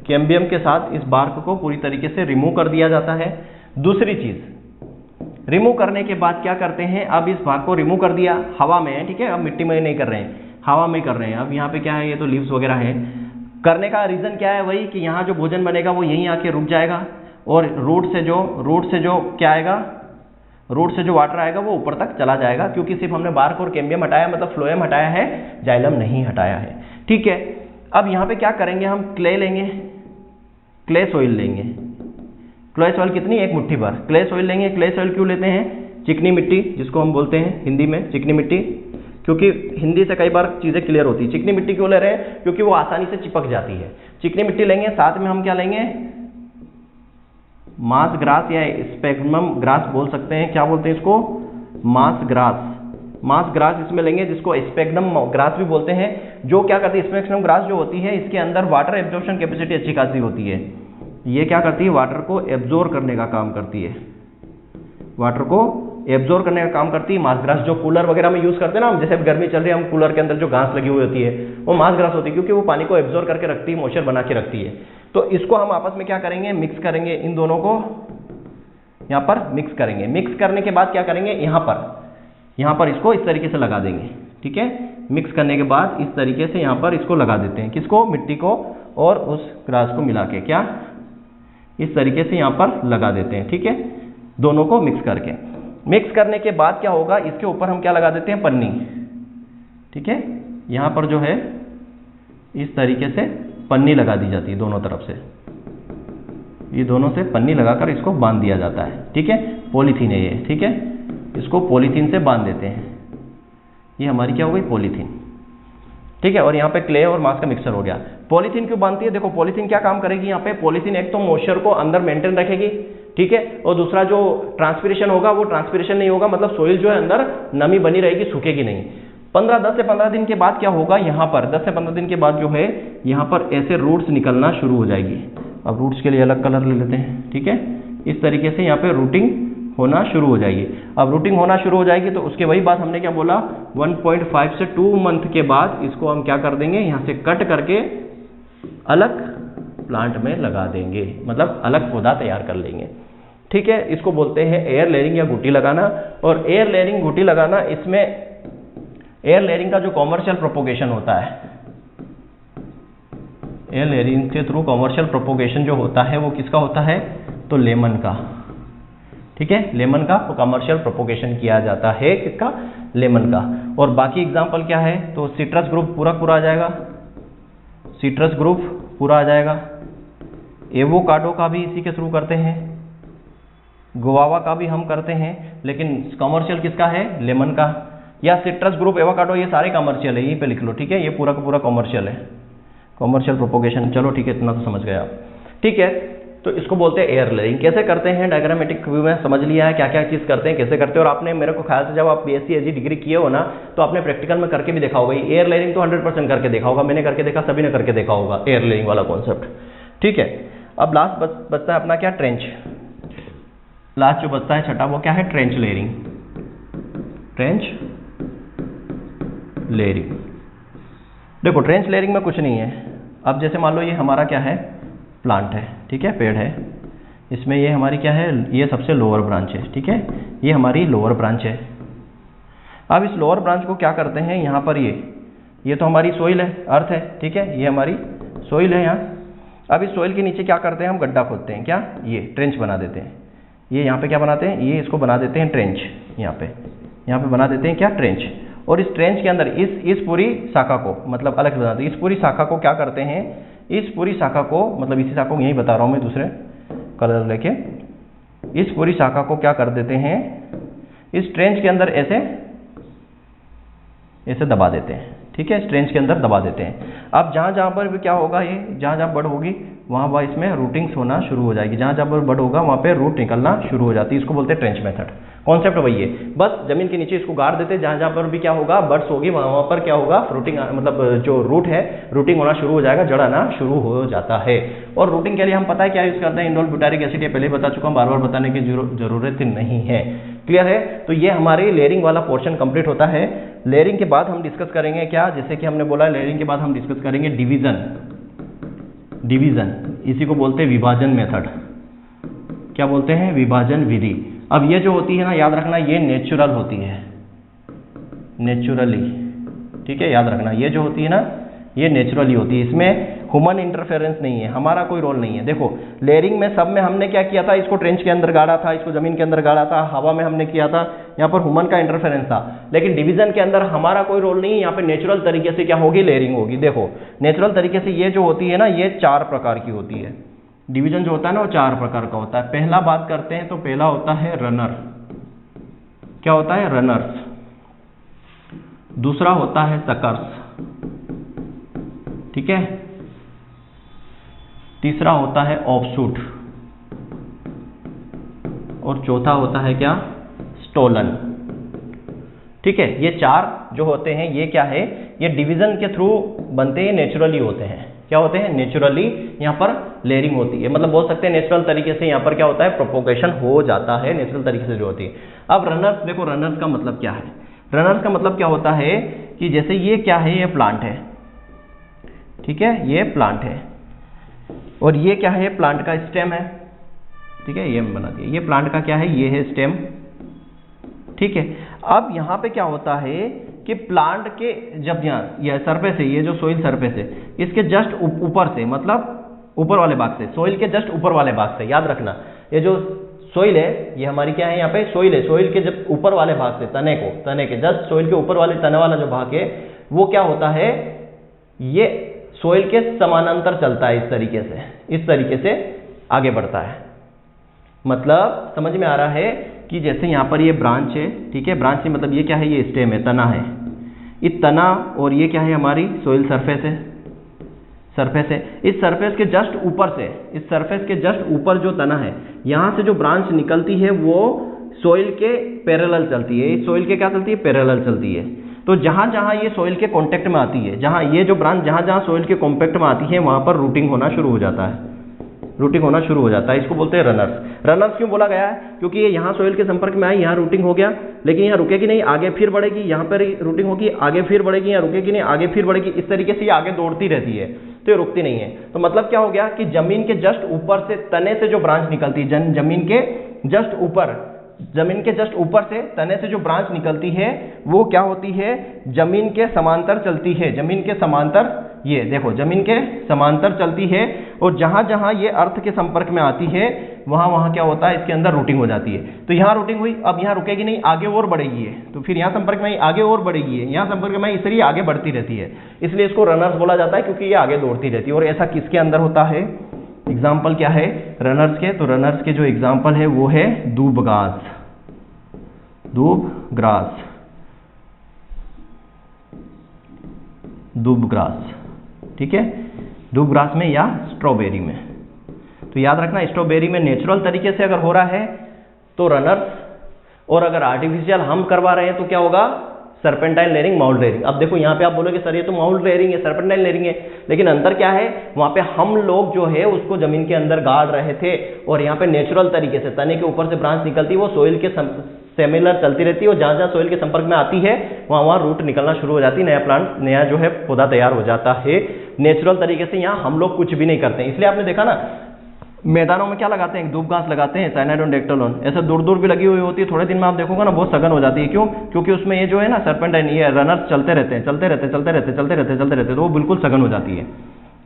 कैम्बियम के साथ इस बार्क को पूरी तरीके से रिमूव कर दिया जाता है। दूसरी चीज, रिमूव करने के बाद क्या करते हैं? अब इस भाग को रिमूव कर दिया, हवा में है। ठीक है। अब मिट्टी में नहीं कर रहे हैं, हवा में कर रहे हैं। अब यहाँ पे क्या है? ये तो लीव्स वगैरह है। करने का रीजन क्या है? वही कि यहाँ जो भोजन बनेगा वो यहीं आके रुक जाएगा और रूट से जो क्या आएगा? रूट से जो वाटर आएगा वो ऊपर तक चला जाएगा, क्योंकि सिर्फ हमने बार्क और कैम्बियम हटाया, मतलब फ्लोएम हटाया है, जाइलम नहीं हटाया है। ठीक है। अब यहाँ पे क्या करेंगे? हम क्ले लेंगे, क्ले सॉइल लेंगे। क्ले सॉइल कितनी? 1 मुट्ठी भर क्ले सॉइल लेंगे। क्ले सॉइल क्यों लेते हैं? चिकनी मिट्टी, जिसको हम बोलते हैं हिंदी में चिकनी मिट्टी, क्योंकि हिंदी से कई बार चीज़ें क्लियर होती है। चिकनी मिट्टी क्यों ले रहे हैं? क्योंकि वो आसानी से चिपक जाती है। चिकनी मिट्टी लेंगे। साथ में हम क्या लेंगे? मास ग्रास या स्पेगमम ग्रास बोल सकते हैं। क्या बोलते हैं इसको? मास ग्रास। मास ग्रास इसमें लेंगे, जिसको स्पेगनम ग्रास भी बोलते हैं। जो क्या करती है? स्पेगनम ग्रास जो होती है, इसके अंदर वाटर एब्जॉर्प्शन कैपेसिटी अच्छी खासी होती है। ये क्या करती है? वाटर को एब्जॉर्ब करने का काम करती है। वाटर को एब्जॉर्ब करने का काम करती है मास ग्रास। जो कूलर वगैरह में यूज करते हैं ना हम, जैसे गर्मी चल रही है, हम कूलर के अंदर जो घास लगी हुई होती है वो मास ग्रास होती है, क्योंकि वो पानी को एब्जॉर्ब करके रखती है, मॉइस्चर बना के रखती है। तो इसको हम आपस में क्या करेंगे? मिक्स करेंगे। इन दोनों को यहाँ पर मिक्स करेंगे। मिक्स करने के बाद क्या करेंगे? यहाँ पर इसको इस तरीके से लगा देंगे। ठीक है। मिक्स करने के बाद इस तरीके से यहाँ पर इसको लगा देते हैं। किसको? मिट्टी को और उस ग्रास को मिला के क्या इस तरीके से यहाँ पर लगा देते हैं। ठीक है। दोनों को मिक्स करके, मिक्स करने के बाद क्या होगा? इसके ऊपर हम क्या लगा देते हैं? पन्नी। ठीक है। यहाँ पर जो है इस तरीके से पन्नी लगा दी जाती है दोनों तरफ से, ये दोनों से पन्नी लगाकर इसको बांध दिया जाता है, ठीक है। पॉलीथीन है ये, ठीक है, इसको पॉलीथीन से बांध देते हैं। ये हमारी क्या हो गई, पॉलीथीन, ठीक है। और यहाँ पे क्ले और मास का मिक्सचर हो गया। पॉलीथीन क्यों बांधती है, देखो पॉलीथीन क्या काम करेगी यहाँ पे, पॉलीथीन एक तो मॉइस्चर को अंदर मेंटेन रखेगी, ठीक है, और दूसरा जो ट्रांसपिरेशन होगा वो ट्रांसपिरेशन नहीं होगा, मतलब सोइल जो है अंदर नमी बनी रहेगी, सूखेगी नहीं। 10 से 15 दिन के बाद क्या होगा, यहाँ पर 10 से 15 दिन के बाद जो है यहाँ पर ऐसे रूट्स निकलना शुरू हो जाएगी। अब रूट्स के लिए अलग कलर ले लेते हैं, ठीक है। इस तरीके से यहाँ पे रूटिंग होना शुरू हो जाएगी। अब रूटिंग होना शुरू हो जाएगी तो उसके वही बात हमने क्या बोला, 1.5 से 2 मंथ के बाद इसको हम क्या कर देंगे, यहाँ से कट करके अलग प्लांट में लगा देंगे, मतलब अलग पौधा तैयार कर लेंगे, ठीक है। इसको बोलते हैं एयर लेयरिंग या गुटी लगाना। और एयर लेयरिंग गुटी लगाना, इसमें एयर लेयरिंग का जो कॉमर्शियल प्रोपोगेशन होता है, एयर लेयरिंग के थ्रू कॉमर्शियल प्रोपोगेशन जो होता है वो किसका होता है, तो लेमन का, ठीक है, लेमन का कॉमर्शियल प्रोपोगेशन किया जाता है, किसका, लेमन का। और बाकी एग्जांपल क्या है, तो सिट्रस ग्रुप पूरा आ जाएगा, सिट्रस ग्रुप पूरा आ जाएगा। एवोकाडो का भी इसी के थ्रू करते हैं, गुआवा का भी हम करते हैं, लेकिन कॉमर्शियल किसका है, लेमन का। या सिट्रस ग्रुप, एवोकाडो, ये सारे कॉमर्शियल है, यहीं पे लिख लो, ठीक है, ये पूरा का पूरा कॉमर्शियल है, कॉमर्शियल प्रोपोगेशन। चलो ठीक है, इतना तो समझ गए आप, ठीक है। तो इसको बोलते हैं एयर लेयरिंग। कैसे करते हैं, डायग्रामेटिक व्यू में समझ लिया है क्या क्या चीज़ करते हैं, कैसे करते हैं। और आपने मेरे को ख्याल से जब आप BSc एजी डिग्री किए हो ना, तो आपने प्रैक्टिकल में करके भी देखा होगा। एयर लेयरिंग तो 100% करके देखा होगा, मैंने करके देखा, सभी ने करके देखा होगा एयर लेयरिंग वाला कॉन्सेप्ट, ठीक है। अब लास्ट बचता है अपना क्या, ट्रेंच। लास्ट जो बचता है छठा, वो क्या है, ट्रेंच लेयरिंग, ट्रेंच लेयरिंग। देखो ट्रेंच लेयरिंग में कुछ नहीं है। अब जैसे मान लो ये हमारा क्या है, प्लांट है, ठीक है, पेड़ है, इसमें ये हमारी क्या है, ये सबसे लोअर ब्रांच है, ठीक है, ये हमारी लोअर ब्रांच है। अब इस लोअर ब्रांच को क्या करते हैं, यहाँ पर ये तो हमारी सोइल है, अर्थ है, ठीक है, ये हमारी सोइल है यहाँ। अब इस सोइल के नीचे क्या करते हैं, हम गड्ढा खोदते हैं, क्या, ये ट्रेंच बना देते हैं। ये यहाँ पे क्या बनाते हैं, ये इसको बना देते हैं ट्रेंच, यहाँ पे बना देते हैं क्या, ट्रेंच। और इस ट्रेंच के अंदर इस पूरी शाखा को, मतलब अलग बनाते हैं, इस पूरी शाखा को क्या करते हैं, इस पूरी शाखा को, मतलब इसी शाखा को यही बता रहा हूँ मैं दूसरे कलर लेके, इस पूरी शाखा को क्या कर देते हैं, इस ट्रेंच के अंदर ऐसे दबा देते हैं, ठीक है, इस ट्रेंच के अंदर दबा देते हैं। अब जहाँ पर भी क्या होगा, ये जहाँ बड़ होगी वहाँ इसमें रूटिंग्स होना शुरू हो जाएगी, जहाँ पर बड़ होगा वहाँ पे रूट निकलना शुरू हो जाती है। इसको बोलते हैं ट्रेंच मेथड। कॉन्सेप्ट वही है, बस जमीन के नीचे इसको गाड़ देते हैं, जहाँ पर भी क्या होगा, बर्ड्स होगी वहाँ पर क्या होगा, रूटिंग, मतलब जो रूट है रूटिंग होना शुरू हो जाएगा, जड़ आना शुरू हो जाता है। और रूटिंग के लिए हम पता है क्या यूज करते हैं, इंडोल ब्यूटारिक एसिड, ये पहले बता चुका हूँ, बार बार बताने की जरूरत नहीं है, क्लियर है। तो ये हमारी लेयरिंग वाला पोर्शन कंप्लीट होता है। लेयरिंग के बाद हम डिस्कस करेंगे क्या, जैसे कि हमने बोला लेयरिंग के बाद हम डिस्कस करेंगे डिवीजन, इसी को बोलते हैं विभाजन मेथड। क्या बोलते हैं, विभाजन विधि। अब ये जो होती है ना, याद रखना, ये नेचुरल होती है, नेचुरली, ठीक है, याद रखना, ये जो होती है ना, ये नेचुरली होती है, इसमें ह्यूमन इंटरफेरेंस नहीं है, हमारा कोई रोल नहीं है। देखो लेयरिंग में सब में हमने क्या किया था, इसको ट्रेंच के अंदर गाड़ा था, इसको जमीन के अंदर गाड़ा था, हवा में हमने किया था, यहाँ पर ह्यूमन का इंटरफेरेंस था। लेकिन डिवीजन के अंदर हमारा कोई रोल नहीं है, यहाँ पे नेचुरल तरीके से क्या होगी, लेयरिंग होगी। देखो नेचुरल तरीके से ये जो होती है ना, ये 4 प्रकार की होती है। डिवीजन जो होता है ना, वो 4 प्रकार का होता है। पहला बात करते हैं तो पहला होता है रनर। क्या होता है, रनर्स। दूसरा होता है सकर्स, ठीक है। तीसरा होता है ऑफशूट, और चौथा होता है क्या, स्टोलन, ठीक है। ये 4 जो होते हैं, ये क्या है, ये डिवीजन के थ्रू बनते हैं, नेचुरली होते हैं। क्या होते हैं, नेचुरली यहाँ पर लेयरिंग होती है, मतलब बोल सकते हैं नेचुरल तरीके से यहाँ पर क्या होता है, प्रोपोगेशन हो जाता है, नेचुरल तरीके से जो होती है। अब रनर्स, देखो रनर्स का मतलब क्या है, रनर्स का मतलब क्या होता है कि जैसे ये क्या है, ये प्लांट है, ठीक है, ये प्लांट है, और ये क्या है, प्लांट का स्टेम है, ठीक है, ये बना दिया, ये प्लांट का क्या है, ये है स्टेम, ठीक है। अब यहाँ पे क्या होता है कि प्लांट के जब यहाँ यह सरफेस है, ये जो सोइल सरफेस है, इसके जस्ट ऊपर से, मतलब ऊपर वाले भाग से, सोइल के जस्ट ऊपर वाले भाग से, याद रखना, ये जो सोइल है ये हमारी क्या है, यहाँ पे सोइल है, सोइल के जब ऊपर वाले भाग से, तने के जस्ट सोइल के ऊपर वाले तने वाला जो भाग है, वो क्या होता है, ये सोइल के समानांतर चलता है, इस तरीके से आगे बढ़ता है। मतलब समझ में आ रहा है कि जैसे यहाँ पर ये ब्रांच है, ठीक है, ब्रांच से मतलब ये क्या है, ये स्टेम है, तना है, ये तना, और ये क्या है, हमारी सोइल सरफेस है, इस सरफेस के जस्ट ऊपर से, इस सरफेस के जस्ट ऊपर जो तना है, यहाँ से जो ब्रांच निकलती है वो सोइल के पैरेलल चलती है, सोइल के क्या चलती है, पैरेलल चलती है। तो जहाँ जहाँ ये सोइल के कांटेक्ट में आती है, जहाँ ये जो ब्रांच जहाँ जहाँ सोइल के कॉन्टेक्ट में आती है वहाँ पर रूटिंग होना शुरू हो जाता है, इसको बोलते हैं रनर्स। रनर्स क्यों बोला गया है, क्योंकि ये यहाँ सोइल के संपर्क में आई, यहाँ रूटिंग हो गया, लेकिन यहाँ रुकेगी नहीं, आगे फिर बढ़ेगी, यहाँ पर रूटिंग होगी, आगे फिर बढ़ेगी, यहाँ रुकेगी नहीं, आगे फिर बढ़ेगी, इस तरीके से ये आगे दौड़ती रहती है, तो ये रुकती नहीं है। तो मतलब क्या हो गया कि जमीन के जस्ट ऊपर से तने से जो ब्रांच निकलती है, जमीन के जस्ट ऊपर से तने से जो ब्रांच निकलती है वो क्या होती है, जमीन के समांतर चलती है, जमीन के समांतर, ये देखो जमीन के समांतर चलती है, और जहां जहां ये अर्थ के संपर्क में आती है वहां वहां क्या होता है, इसके अंदर रूटिंग हो जाती है। तो यहाँ रूटिंग हुई, अब यहाँ रुकेगी नहीं, आगे और बढ़ेगी है, तो फिर यहाँ संपर्क में आगे और बढ़ेगी है, यहाँ संपर्क में इसलिए आगे बढ़ती रहती है, इसलिए इसको रनर्स बोला जाता है, क्योंकि ये आगे दौड़ती रहती है। और ऐसा किसके अंदर होता है, एग्जाम्पल क्या है रनर्स के, तो रनर्स के जो एग्जाम्पल है वो है दूबग्रास, ठीक है, दूबग्रास में या स्ट्रॉबेरी में। तो याद रखना, स्ट्रॉबेरी में नेचुरल तरीके से अगर हो रहा है तो रनर्स, और अगर आर्टिफिशियल हम करवा रहे हैं तो क्या होगा, सर्पेंटाइन लेयरिंग, माउल्ड लेयरिंग। अब देखो यहाँ पे आप बोलोगे सर ये तो माउल्ड लेयरिंग है, सर्पेंटाइन लेयरिंग है, लेकिन अंतर क्या है, वहाँ पे हम लोग जो है उसको जमीन के अंदर गाड़ रहे थे, और यहाँ पे नेचुरल तरीके से तने के ऊपर से ब्रांच निकलती है, वो सोइल के सेमिलर चलती रहती है, और जहाँ जहाँ सोइल के संपर्क में आती है वहाँ वहाँ रूट निकलना शुरू हो जाती है, नया प्लांट, नया जो है पौधा तैयार हो जाता है नेचुरल तरीके से। यहाँ हम लोग कुछ भी नहीं करते हैं, इसलिए आपने देखा ना मैदानों में क्या लगाते हैं, दूबघास लगाते हैं, साइनाइड डेक्टोलोन, ऐसे दूर दूर भी लगी हुई होती है, थोड़े दिन में आप देखोगे ना बहुत सघन हो जाती है। क्यों, क्योंकि उसमें ये जो है ना सर्पेंटाइन, ये रनर्स चलते रहते हैं, तो वो बिल्कुल सघन हो जाती है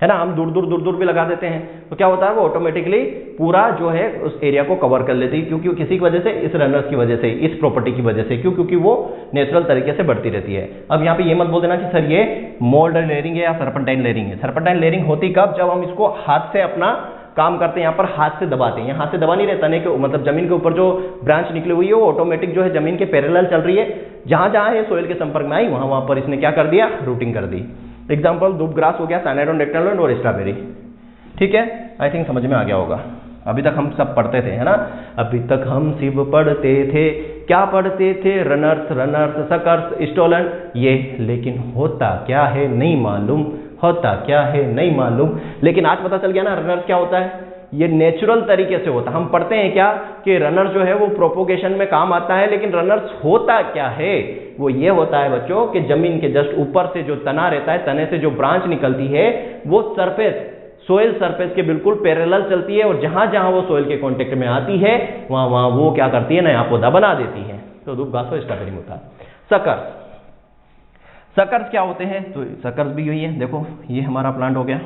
ना। हम दूर दूर भी लगा देते हैं, तो क्या होता है, वो ऑटोमेटिकली पूरा जो है उस एरिया को कवर कर लेती है, क्योंकि किसी की वजह से, इस रनर्स की वजह से, इस प्रॉपर्टी की वजह से, क्योंकि वो नेचुरल तरीके से बढ़ती रहती है। अब यहाँ पे ये मत बोल देना कि सर ये मोल्ड लेयरिंग है या सर्पेंटाइन लेयरिंग है। सर्पेंटाइन लेयरिंग होती कब, जब हम इसको हाथ से अपना काम करते हैं, यहाँ पर हाथ से दबाते हैं, यहाँ हाथ से दबा नहीं रहे, तने के मतलब जमीन के ऊपर जो ब्रांच निकली हुई है वो ऑटोमेटिक जो है जमीन के पैरेलल चल रही है, जहां जहां है सोइल के संपर्क में आई वहां वहां पर इसने क्या कर दिया, रूटिंग कर दी। एग्जाम्पल दूबग्रास हो गया, साइनाइड डेक्टोलोन और स्ट्रॉबेरी, ठीक है, आई थिंक समझ में आ गया होगा। अभी तक हम सब पढ़ते थे, है ना, अभी तक हम सिर्फ पढ़ते थे, क्या पढ़ते थे, रनर्स, सकर्स, स्टोलन, ये, लेकिन होता क्या है नहीं मालूम, लेकिन आज पता चल गया ना रनर्स क्या होता है, ये नेचुरल तरीके से होता है। हम पढ़ते हैं क्या कि रनर जो है वो प्रोपोगेशन में काम आता है, लेकिन रनर्स होता क्या है, वो ये होता है बच्चों कि जमीन के जस्ट ऊपर से जो तना रहता है, तने से जो ब्रांच निकलती है वो सोइल सरफेस के बिल्कुल पैरेलल चलती है, और जहां जहां वो सोइल के कांटेक्ट में आती है वहां वहां वो क्या करती है, नया पौधा बना देती है। तो दूबघास और स्ट्रॉबेरी में होता है। सकर्स क्या होते हैं, तो सकर्स भी यही है, देखो ये हमारा प्लांट हो गया,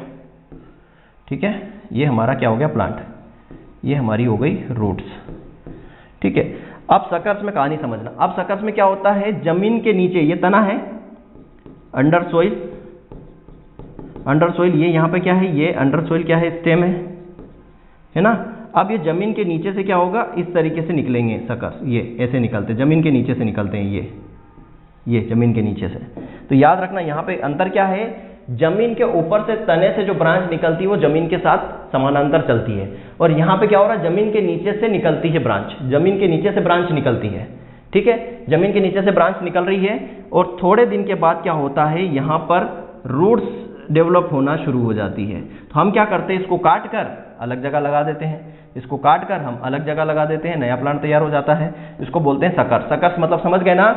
ठीक है, ये हमारा क्या हो गया, प्लांट, ये हमारी हो गई रूट्स, ठीक है। अब सकर्स में कहानी समझना, अब सकर्स में क्या होता है, जमीन के नीचे ये तना है, अंडर सोइल, ये यहाँ पे क्या है, ये अंडर सोइल क्या है, स्टेम है ना। अब ये जमीन के नीचे से क्या होगा, इस तरीके से निकलेंगे सकर्स, ये ऐसे निकलते, जमीन के नीचे से निकलते हैं, ये जमीन के नीचे से। तो याद रखना यहाँ पे अंतर क्या है, जमीन के ऊपर से तने से जो ब्रांच निकलती है वो जमीन के साथ समानांतर चलती है, और यहाँ पे क्या हो रहा है, जमीन के नीचे से निकलती है ब्रांच, जमीन के नीचे से ब्रांच निकलती है, ठीक है, जमीन के नीचे से ब्रांच निकल रही है, और थोड़े दिन के बाद क्या होता है, यहाँ पर रूट्स डेवलप होना शुरू हो जाती है। तो हम क्या करते हैं, इसको काट कर अलग जगह लगा देते हैं, इसको काट कर हम अलग जगह लगा देते हैं, नया प्लांट तैयार हो जाता है। इसको बोलते हैं सकर्स। सकर्स मतलब समझ गए ना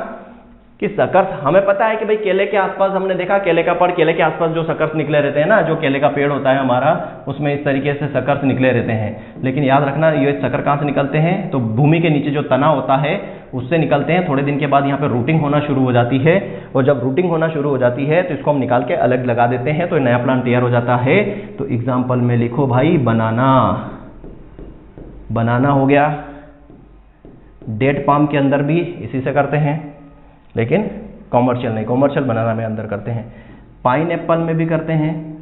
कि सकर्स, हमें पता है कि भाई केले के आसपास, हमने देखा केले का पेड़, केले के आसपास जो सकर्स निकले रहते हैं ना, जो केले का पेड़ होता है हमारा, उसमें इस तरीके से सकर्स निकले रहते हैं। लेकिन याद रखना ये सकर कहाँ से निकलते हैं, तो भूमि के नीचे जो तना होता है उससे निकलते हैं। थोड़े दिन के बाद यहाँ पे रूटिंग होना शुरू हो जाती है, और जब रूटिंग होना शुरू हो जाती है तो इसको हम निकाल के अलग लगा देते हैं, तो नया प्लांट तैयार हो जाता है। तो एग्जाम्पल में लिखो भाई, बनाना हो गया, डेट पाम के अंदर भी इसी से करते हैं, लेकिन कॉमर्शियल नहीं, कॉमर्शियल बनाना में अंदर करते हैं। पाइन एप्पल में भी करते हैं,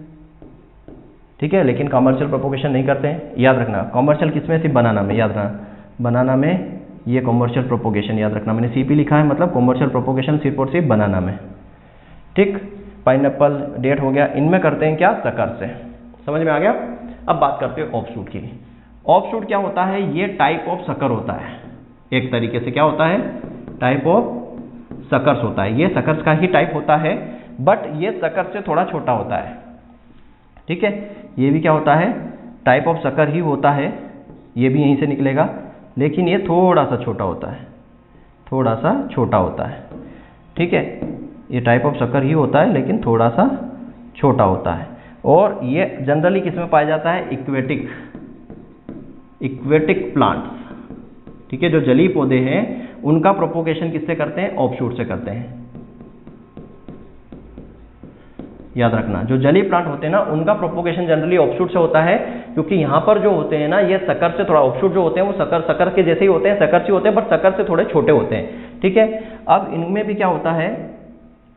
ठीक है, लेकिन कॉमर्शियल प्रोपोगेशन नहीं करते हैं। याद रखना कॉमर्शियल किसमें, सिर्फ बनाना में। याद रखना बनाना में ये कॉमर्शियल प्रोपोगेशन, याद रखना मैंने CP लिखा है, मतलब कॉमर्शियल प्रोपोगेशन सिर्फ और सिर्फ बनाना में। ठीक, पाइनएप्पल, डेट हो गया, इनमें करते हैं क्या, सकर से। समझ में आ गया। अब बात करते हैं ऑफशूट की। ऑफशूट क्या होता है, ये टाइप ऑफ सकर होता है, एक तरीके से क्या होता है, टाइप ऑफ सकर्स होता है। ये सकर्स का ही टाइप होता है, बट ये सकर से थोड़ा छोटा होता है। ठीक है, ये भी क्या होता है, टाइप ऑफ सकर ही होता है, ये भी यहीं से निकलेगा, लेकिन ये थोड़ा सा छोटा होता है, थोड़ा सा छोटा होता है। ठीक है, ये टाइप ऑफ सकर ही होता है, लेकिन थोड़ा सा छोटा होता है। और ये जनरली किसमें पाया जाता है, इक्वेटिक प्लांट्स। ठीक है, जो जलीय पौधे हैं उनका प्रोपोगेशन किससे करते हैं, ऑफशूट से करते हैं। याद रखना, जो जलीय प्लांट होते हैं ना, उनका प्रोपोगेशन जनरली ऑफशूट से होता है, क्योंकि यहाँ पर जो होते हैं ना, ये सकर से थोड़ा, ऑफशूट जो होते हैं वो सकर के जैसे ही होते हैं, सकर से होते हैं, बट सकर से थोड़े छोटे होते हैं। ठीक है, अब इनमें भी क्या होता है,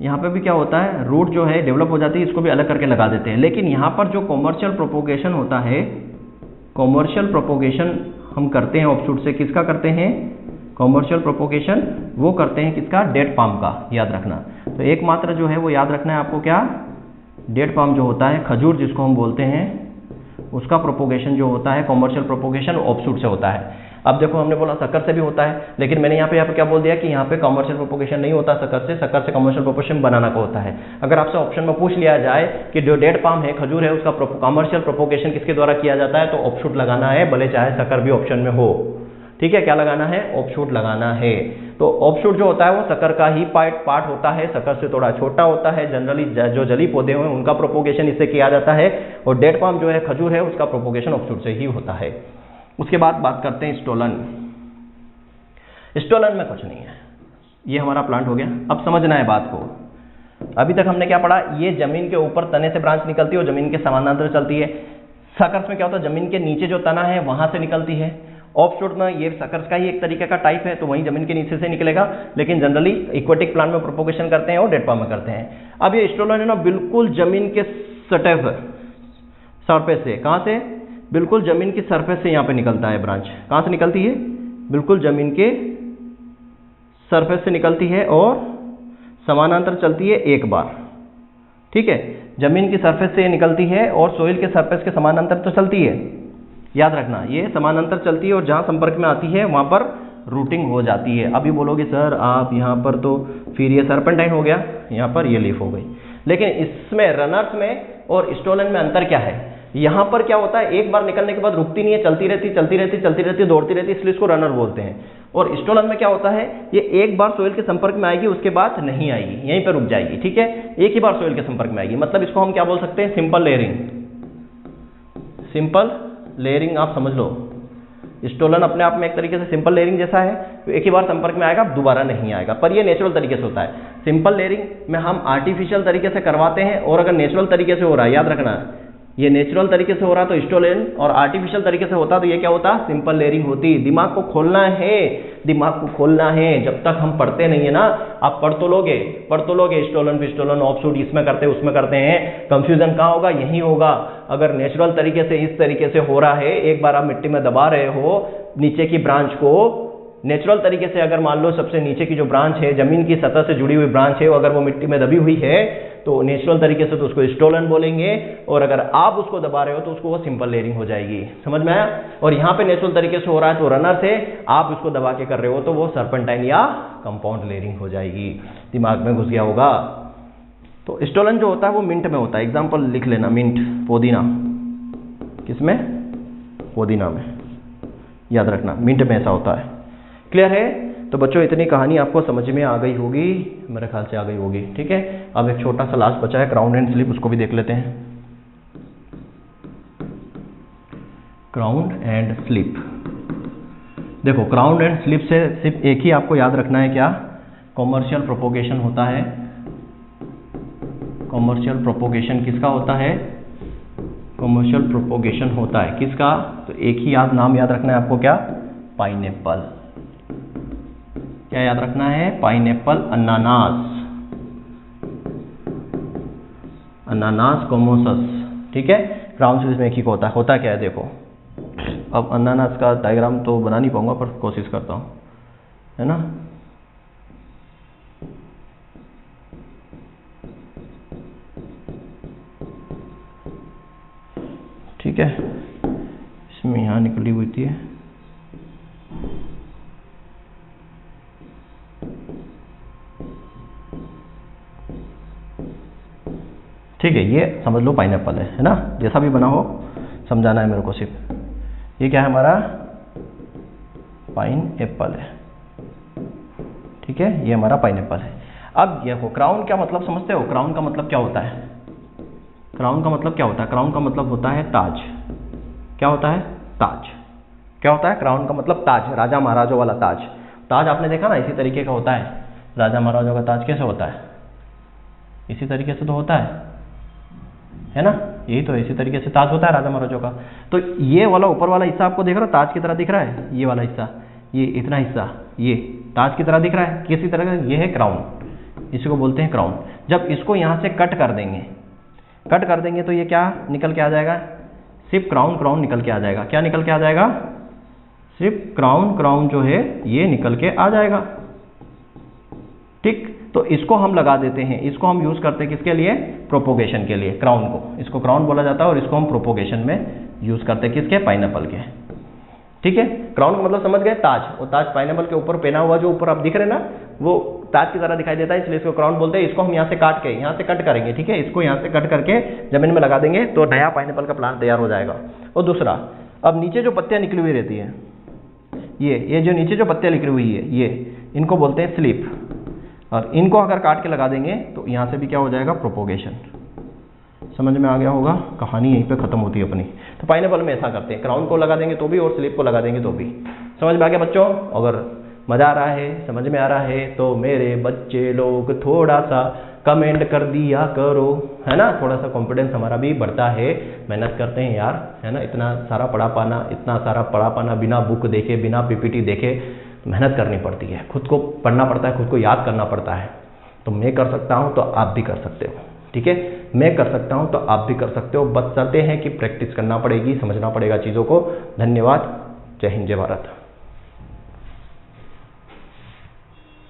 यहाँ पे भी क्या होता है, रूट जो है डेवलप हो जाती है, इसको भी अलग करके लगा देते हैं। लेकिन यहाँ पर जो कॉमर्शियल प्रोपोगेशन होता है, कॉमर्शियल प्रोपोगेशन हम करते हैं ऑफशूट से, किसका करते हैं, कॉमर्शियल प्रोपोगेशन वो करते हैं किसका, डेट पाम का। याद रखना, तो एकमात्र जो है वो याद रखना है आपको, क्या, डेट पाम जो होता है, खजूर जिसको हम बोलते हैं, उसका प्रोपोगेशन जो होता है, कॉमर्शियल प्रोपोगेशन ऑफशूट से होता है। अब देखो हमने बोला सकर से भी होता है, लेकिन मैंने यहाँ पे क्या बोल दिया कि यहाँ पे कॉमर्शियल प्रोपोगेशन नहीं होता सकर से कॉमर्शियल प्रोपोगेशन बनाना का होता है। अगर आपसे ऑप्शन में पूछ लिया जाए कि जो डेट पाम है, खजूर है, उसका कॉमर्शियल प्रोपोगेशन किसके द्वारा किया जाता है, तो ऑफशूट लगाना है, भले चाहे सकर भी ऑप्शन में हो। ठीक है, क्या लगाना है, ऑफशूट लगाना है। तो ऑफशूट जो होता है वो सकर का ही पार्ट होता है, सकर से थोड़ा छोटा होता है। जनरली जो जलीय पौधे हैं उनका प्रोपोगेशन इससे किया जाता है, और डेट पाम जो है, खजूर है, उसका प्रोपोगेशन ऑफशूट से ही होता है। उसके बाद बात करते हैं स्टोलन। स्टोलन में कुछ नहीं है, ये हमारा प्लांट हो गया। अब समझना है बात को। अभी तक हमने क्या पढ़ा, ये जमीन के ऊपर तने से ब्रांच निकलती है और जमीन के समानांतर चलती है। सकर्स में क्या होता है, जमीन के नीचे जो तना है वहां से निकलती है। ऑफशूट में ये सकर्स का ही एक तरीके का टाइप है, तो वहीं जमीन के नीचे से निकलेगा, लेकिन जनरली इक्वेटिक प्लांट में प्रोपोगेशन करते हैं और डेट पाम में करते हैं। अब ये स्टोलन है ना, बिल्कुल जमीन के सतह पर, सरफेस से, कहां से, बिल्कुल जमीन की सरफेस से यहाँ पे निकलता है ब्रांच। कहां से निकलती है, बिल्कुल जमीन के सरफेस से निकलती है और समानांतर चलती है एक बार। ठीक है, जमीन की सरफेस से निकलती है और सोइल के सरफेस के समानांतर तो चलती है। याद रखना, ये समानांतर चलती है और जहां संपर्क में आती है वहां पर रूटिंग हो जाती है। अभी बोलोगे सर आप यहाँ पर तो फिर ये सर्पेंटाइन हो गया, यहाँ पर ये लीफ हो गई, लेकिन इसमें रनर्स में और स्टोलन में अंतर क्या है, यहाँ पर क्या होता है, एक बार निकलने के बाद रुकती नहीं है, चलती रहती, दौड़ती रहती, इसलिए इसको रनर बोलते हैं। और स्टोलन में क्या होता है, ये एक बार सोइल के संपर्क में आएगी, उसके बाद नहीं आएगी, यहीं पर रुक जाएगी। ठीक है, एक ही बार सोइल के संपर्क में आएगी, मतलब इसको हम क्या बोल सकते हैं, सिंपल लेयरिंग। सिंपल लेयरिंग आप समझ लो, स्टोलन अपने आप में एक तरीके से सिंपल लेयरिंग जैसा है, तो एक ही बार संपर्क में आएगा, दोबारा नहीं आएगा, पर ये नेचुरल तरीके से होता है। सिंपल लेयरिंग में हम आर्टिफिशियल तरीके से करवाते हैं, और अगर नेचुरल तरीके से हो रहा है, याद रखना ये नेचुरल तरीके से हो रहा तो स्टोलन, और आर्टिफिशियल तरीके से होता तो ये क्या होता, सिंपल लेयरिंग होती। दिमाग को खोलना है, दिमाग को खोलना है। जब तक हम पढ़ते नहीं है ना, आप पढ़ तो लोगे स्टोलन पिस्टोलन ऑफशूट, इसमें करते हैं उसमें करते हैं, कंफ्यूजन कहाँ होगा, यही होगा। अगर नेचुरल तरीके से इस तरीके से हो रहा है, एक बार आप मिट्टी में दबा रहे हो नीचे की ब्रांच को, नेचुरल तरीके से अगर मान लो सबसे नीचे की जो ब्रांच है, जमीन की सतह से जुड़ी हुई ब्रांच है, अगर वो मिट्टी में दबी हुई है तो नेचुरल तरीके से तो उसको स्टोलन बोलेंगे, और अगर आप उसको दबा रहे हो तो उसको वो सिंपल लेयरिंग हो जाएगी। समझ में आया। और यहाँ पे नेचुरल तरीके से हो रहा है तो रनर से, आप उसको दबा के कर रहे हो तो वो सर्पेंटाइन या कंपाउंड लेयरिंग हो जाएगी। दिमाग में घुस गया होगा। तो स्टोलन जो होता है वो मिंट में होता है। एग्जाम्पल लिख लेना, मिंट, पुदीना, किसमें, पुदीना में, याद रखना मिंट में ऐसा होता है। क्लियर है। तो बच्चों इतनी कहानी आपको समझ में आ गई होगी, मेरे ख्याल से आ गई होगी। ठीक है, अब एक छोटा सा लास्ट बचा है, क्राउन एंड स्लिप, उसको भी देख लेते हैं। क्राउन एंड स्लिप, देखो क्राउन एंड स्लिप से सिर्फ एक ही आपको याद रखना है, क्या, कॉमर्शियल प्रोपोगेशन होता है। कॉमर्शियल प्रोपोगेशन किसका होता है, कॉमर्शियल प्रोपोगेशन होता है किसका, तो एक ही नाम याद रखना है आपको, क्या, पाइनएप्पल। क्या याद रखना है, पाइनएप्पल, अनानास, अनानास कोमोसस। ठीक है, ग्राउंड स्लिप में एक ही को होता क्या है देखो। अब अनानास का डायग्राम तो बना नहीं पाऊंगा पर कोशिश करता हूँ, है ना। ठीक है, इसमें यहाँ निकली हुई थी, ठीक है। ये समझ लो पाइनएप्पल है ना, जैसा भी बना हो समझाना है मेरे को सिर्फ। ये क्या है हमारा पाइनएप्पल है, ठीक है, ये हमारा पाइनएप्पल है। अब ये हो क्राउन क्या मतलब समझते हो? क्राउन का मतलब क्या होता है? क्राउन का मतलब क्या होता है? क्राउन का मतलब होता है ताज। क्या होता है? ताज। क्या होता है? क्राउन का मतलब ताज, राजा महाराजों वाला ताज। ताज आपने देखा ना, इसी तरीके का होता है। राजा महाराजों का ताज कैसे होता है? इसी तरीके से तो होता है ना, यही तो है, इसी तरीके से ताज होता है राजा महाराजों का। तो ये वाला ऊपर वाला हिस्सा आपको देख रहे हो ताज की तरह दिख रहा है, ये वाला हिस्सा, ये इतना हिस्सा, ये ताज की तरह दिख रहा है किसी तरह का, ये है क्राउन, इसी को बोलते हैं क्राउन। जब इसको यहाँ से कट कर देंगे तो ये क्या निकल के आ जाएगा? सिर्फ क्राउन निकल के आ जाएगा। क्या निकल के आ जाएगा? सिर्फ क्राउन जो है ये निकल के आ जाएगा, ठीक। तो इसको हम लगा देते हैं, इसको हम यूज करते हैं किसके लिए? प्रोपोगेशन के लिए। क्राउन को, इसको क्राउन बोला जाता है और इसको हम प्रोपोगेशन में यूज करते हैं किसके? पाइनएप्पल के, ठीक है। क्राउन का मतलब समझ गए? ताज। और ताज पाइनएप्पल के ऊपर पहना हुआ जो ऊपर आप दिख रहे हैं ना, वो ताज की तरह दिखाई देता है, इसलिए इसको क्राउन बोलते हैं। इसको हम यहाँ से काट के, यहाँ से कट करेंगे, ठीक है, इसको यहाँ से कट करके जमीन में लगा देंगे तो नया पाइनएप्पल का प्लांट तैयार हो जाएगा। और दूसरा, अब नीचे जो पत्तियां निकली हुई रहती है, ये जो नीचे जो पत्तियां निकली हुई है, ये इनको बोलते हैं स्लिप। और इनको अगर काट के लगा देंगे तो यहाँ से भी क्या हो जाएगा? प्रोपोगेशन। समझ में आ गया होगा? कहानी यहीं पे खत्म होती है अपनी। तो पाइनएप्पल में ऐसा करते हैं, क्राउन को लगा देंगे तो भी और स्लिप को लगा देंगे तो भी। समझ में आ गया बच्चों? अगर मजा आ रहा है, समझ में आ रहा है तो मेरे बच्चे लोग थोड़ा सा कमेंट कर दिया करो, है ना। थोड़ा सा कॉन्फिडेंस हमारा भी बढ़ता है, मेहनत करते हैं यार, है ना। इतना सारा पढ़ा पाना बिना बुक देखे, बिना पीपीटी देखे मेहनत करनी पड़ती है, खुद को पढ़ना पड़ता है, खुद को याद करना पड़ता है। तो मैं कर सकता हूँ तो आप भी कर सकते हो, ठीक है। मैं कर सकता हूँ तो आप भी कर सकते हो, बस चलते हैं कि प्रैक्टिस करना पड़ेगी, समझना पड़ेगा चीज़ों को। धन्यवाद, जय हिंद, जय भारत।